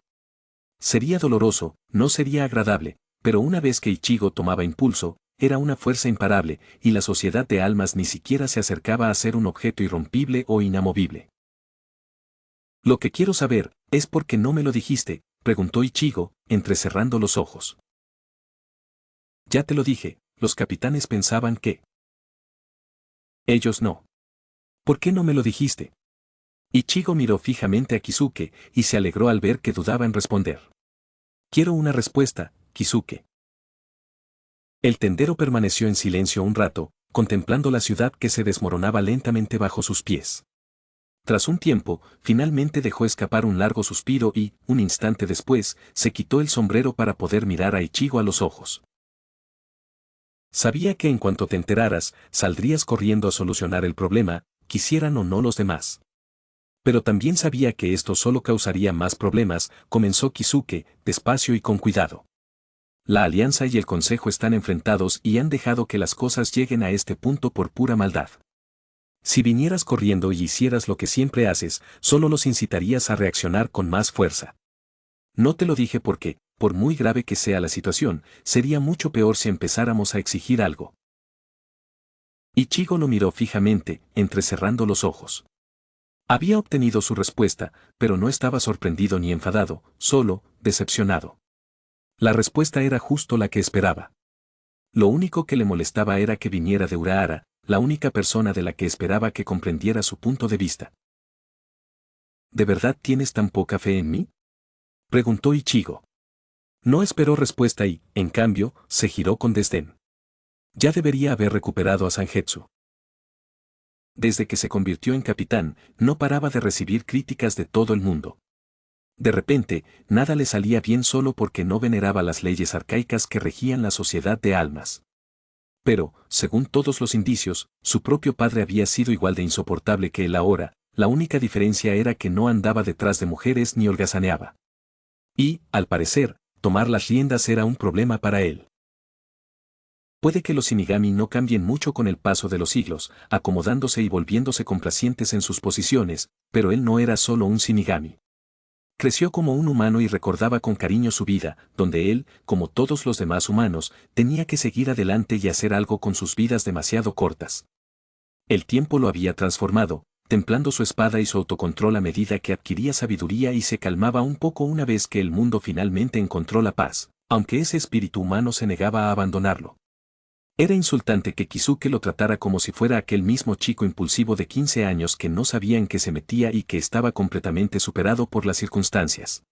S1: Sería doloroso, no sería agradable, pero una vez que Ichigo tomaba impulso, era una fuerza imparable, y la sociedad de almas ni siquiera se acercaba a ser un objeto irrompible o inamovible. Lo que quiero saber, es por qué no me lo dijiste, preguntó Ichigo, entrecerrando los ojos. Ya te lo dije, los capitanes pensaban que... Ellos no. ¿Por qué no me lo dijiste? Ichigo miró fijamente a Kisuke, y se alegró al ver que dudaba en responder. Quiero una respuesta, Kisuke. El tendero permaneció en silencio un rato, contemplando la ciudad que se desmoronaba lentamente bajo sus pies. Tras un tiempo, finalmente dejó escapar un largo suspiro y, un instante después, se quitó el sombrero para poder mirar a Ichigo a los ojos. Sabía que en cuanto te enteraras, saldrías corriendo a solucionar el problema, quisieran o no los demás. Pero también sabía que esto solo causaría más problemas, comenzó Kisuke, despacio y con cuidado. La alianza y el consejo están enfrentados y han dejado que las cosas lleguen a este punto por pura maldad. Si vinieras corriendo y hicieras lo que siempre haces, solo los incitarías a reaccionar con más fuerza. No te lo dije porque, por muy grave que sea la situación, sería mucho peor si empezáramos a exigir algo. Ichigo lo miró fijamente, entrecerrando los ojos. Había obtenido su respuesta, pero no estaba sorprendido ni enfadado, solo, decepcionado. La respuesta era justo la que esperaba. Lo único que le molestaba era que viniera de Urahara, la única persona de la que esperaba que comprendiera su punto de vista. ¿De verdad tienes tan poca fe en mí?, preguntó Ichigo. No esperó respuesta y, en cambio, se giró con desdén. Ya debería haber recuperado a Zangetsu. Desde que se convirtió en capitán, no paraba de recibir críticas de todo el mundo. De repente, nada le salía bien solo porque no veneraba las leyes arcaicas que regían la sociedad de almas. Pero, según todos los indicios, su propio padre había sido igual de insoportable que él ahora, la única diferencia era que no andaba detrás de mujeres ni holgazaneaba. Y, al parecer, tomar las riendas era un problema para él. Puede que los Shinigami no cambien mucho con el paso de los siglos, acomodándose y volviéndose complacientes en sus posiciones, pero él no era solo un Shinigami. Creció como un humano y recordaba con cariño su vida, donde él, como todos los demás humanos, tenía que seguir adelante y hacer algo con sus vidas demasiado cortas. El tiempo lo había transformado, templando su espada y su autocontrol a medida que adquiría sabiduría y se calmaba un poco una vez que el mundo finalmente encontró la paz, aunque ese espíritu humano se negaba a abandonarlo. Era insultante que Kisuke lo tratara como si fuera aquel mismo chico impulsivo de 15 años que no sabía en qué se metía y que estaba completamente superado por las circunstancias.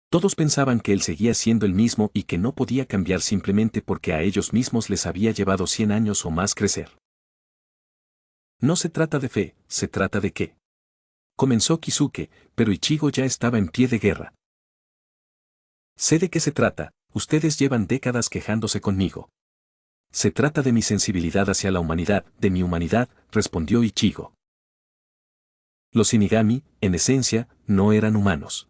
S1: Todos pensaban que él seguía siendo el mismo y que no podía cambiar simplemente porque a ellos mismos les había llevado 100 años o más crecer. No se trata de fe, se trata de qué. Comenzó Kisuke, pero Ichigo ya estaba en pie de guerra. Sé de qué se trata, ustedes llevan décadas quejándose conmigo. Se trata de mi sensibilidad hacia la humanidad, de mi humanidad, respondió Ichigo. Los Shinigami, en esencia, no eran humanos.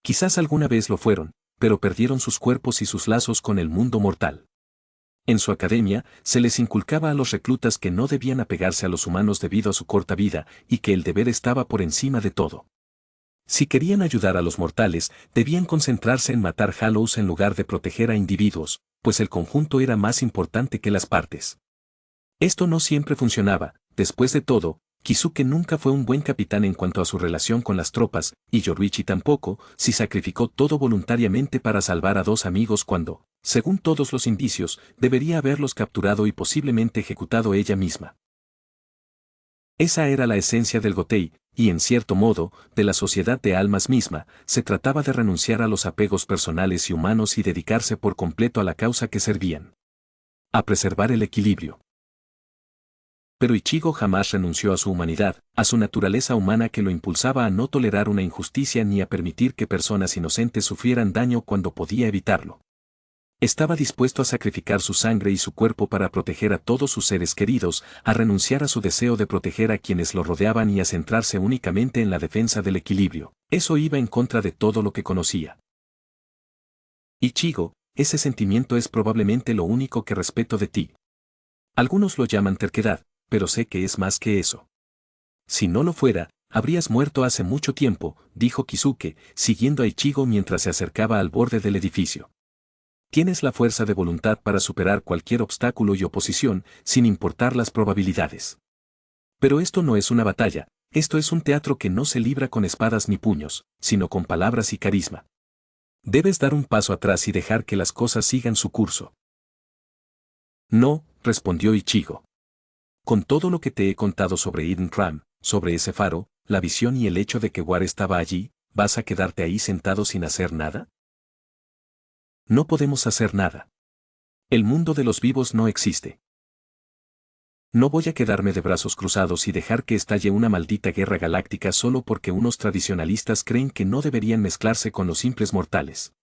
S1: Quizás alguna vez lo fueron, pero perdieron sus cuerpos y sus lazos con el mundo mortal. En su academia, se les inculcaba a los reclutas que no debían apegarse a los humanos debido a su corta vida, y que el deber estaba por encima de todo. Si querían ayudar a los mortales, debían concentrarse en matar Hallows en lugar de proteger a individuos, pues el conjunto era más importante que las partes. Esto no siempre funcionaba, después de todo, Kisuke nunca fue un buen capitán en cuanto a su relación con las tropas, y Yoruichi tampoco, si sacrificó todo voluntariamente para salvar a dos amigos cuando, según todos los indicios, debería haberlos capturado y posiblemente ejecutado ella misma. Esa era la esencia del Gotei, y en cierto modo, de la sociedad de almas misma, se trataba de renunciar a los apegos personales y humanos y dedicarse por completo a la causa que servían. A preservar el equilibrio. Pero Ichigo jamás renunció a su humanidad, a su naturaleza humana que lo impulsaba a no tolerar una injusticia ni a permitir que personas inocentes sufrieran daño cuando podía evitarlo. Estaba dispuesto a sacrificar su sangre y su cuerpo para proteger a todos sus seres queridos, a renunciar a su deseo de proteger a quienes lo rodeaban y a centrarse únicamente en la defensa del equilibrio. Eso iba en contra de todo lo que conocía. Ichigo, ese sentimiento es probablemente lo único que respeto de ti. Algunos lo llaman terquedad, pero sé que es más que eso. Si no lo fuera, habrías muerto hace mucho tiempo, dijo Kisuke, siguiendo a Ichigo mientras se acercaba al borde del edificio. Tienes la fuerza de voluntad para superar cualquier obstáculo y oposición, sin importar las probabilidades. Pero esto no es una batalla, esto es un teatro que no se libra con espadas ni puños, sino con palabras y carisma. Debes dar un paso atrás y dejar que las cosas sigan su curso. No, respondió Ichigo. Con todo lo que te he contado sobre Eden Ram, sobre ese faro, la visión y el hecho de que War estaba allí, ¿vas a quedarte ahí sentado sin hacer nada? No podemos hacer nada. El mundo de los vivos no existe. No voy a quedarme de brazos cruzados y dejar que estalle una maldita guerra galáctica solo porque unos tradicionalistas creen que no deberían mezclarse con los simples mortales.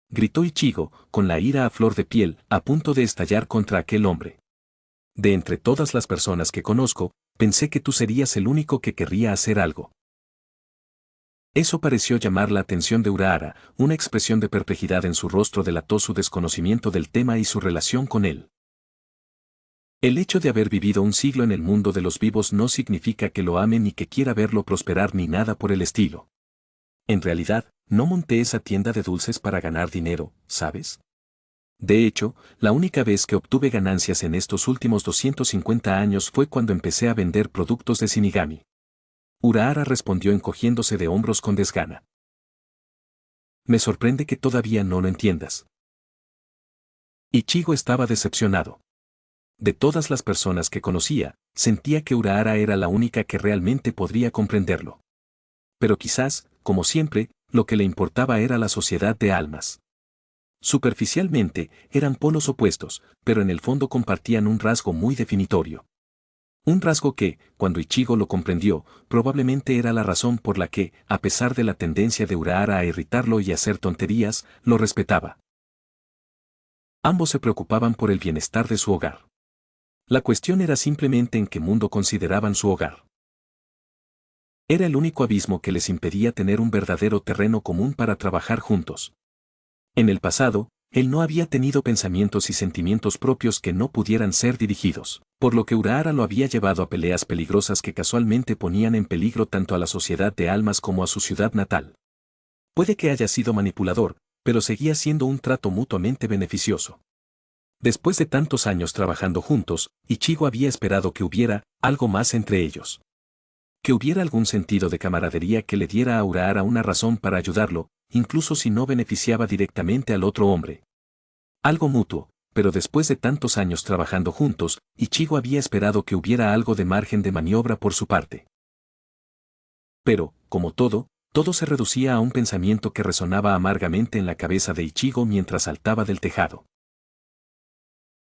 S1: Gritó Ichigo, con la ira a flor de piel, a punto de estallar contra aquel hombre. De entre todas las personas que conozco, pensé que tú serías el único que querría hacer algo. Eso pareció llamar la atención de Urahara, una expresión de perplejidad en su rostro delató su desconocimiento del tema y su relación con él. El hecho de haber vivido un siglo en el mundo de los vivos no significa que lo ame ni que quiera verlo prosperar ni nada por el estilo. En realidad, no monté esa tienda de dulces para ganar dinero, ¿sabes? De hecho, la única vez que obtuve ganancias en estos últimos 250 años fue cuando empecé a vender productos de Shinigami. Urahara respondió encogiéndose de hombros con desgana. Me sorprende que todavía no lo entiendas. Ichigo estaba decepcionado. De todas las personas que conocía, sentía que Urahara era la única que realmente podría comprenderlo. Pero quizás, como siempre, lo que le importaba era la sociedad de almas. Superficialmente, eran polos opuestos, pero en el fondo compartían un rasgo muy definitorio. Un rasgo que, cuando Ichigo lo comprendió, probablemente era la razón por la que, a pesar de la tendencia de Urahara a irritarlo y hacer tonterías, lo respetaba. Ambos se preocupaban por el bienestar de su hogar. La cuestión era simplemente en qué mundo consideraban su hogar. Era el único abismo que les impedía tener un verdadero terreno común para trabajar juntos. En el pasado, él no había tenido pensamientos y sentimientos propios que no pudieran ser dirigidos, por lo que Urahara lo había llevado a peleas peligrosas que casualmente ponían en peligro tanto a la sociedad de almas como a su ciudad natal. Puede que haya sido manipulador, pero seguía siendo un trato mutuamente beneficioso. Después de tantos años trabajando juntos, Ichigo había esperado que hubiera algo más entre ellos. Que hubiera algún sentido de camaradería que le diera a Urahara una razón para ayudarlo, incluso si no beneficiaba directamente al otro hombre. Algo mutuo, pero después de tantos años trabajando juntos, Ichigo había esperado que hubiera algo de margen de maniobra por su parte. Pero, como todo se reducía a un pensamiento que resonaba amargamente en la cabeza de Ichigo mientras saltaba del tejado.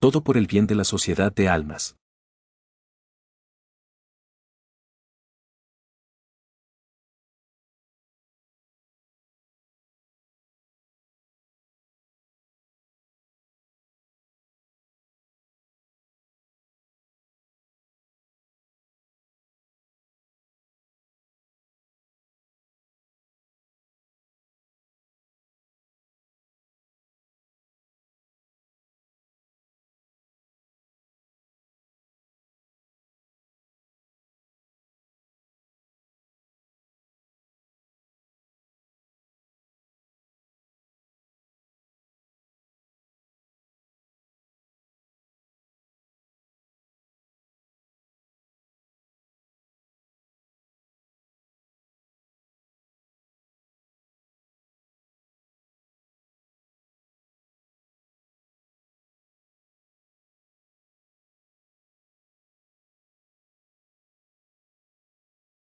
S1: Todo por el bien de la sociedad de almas.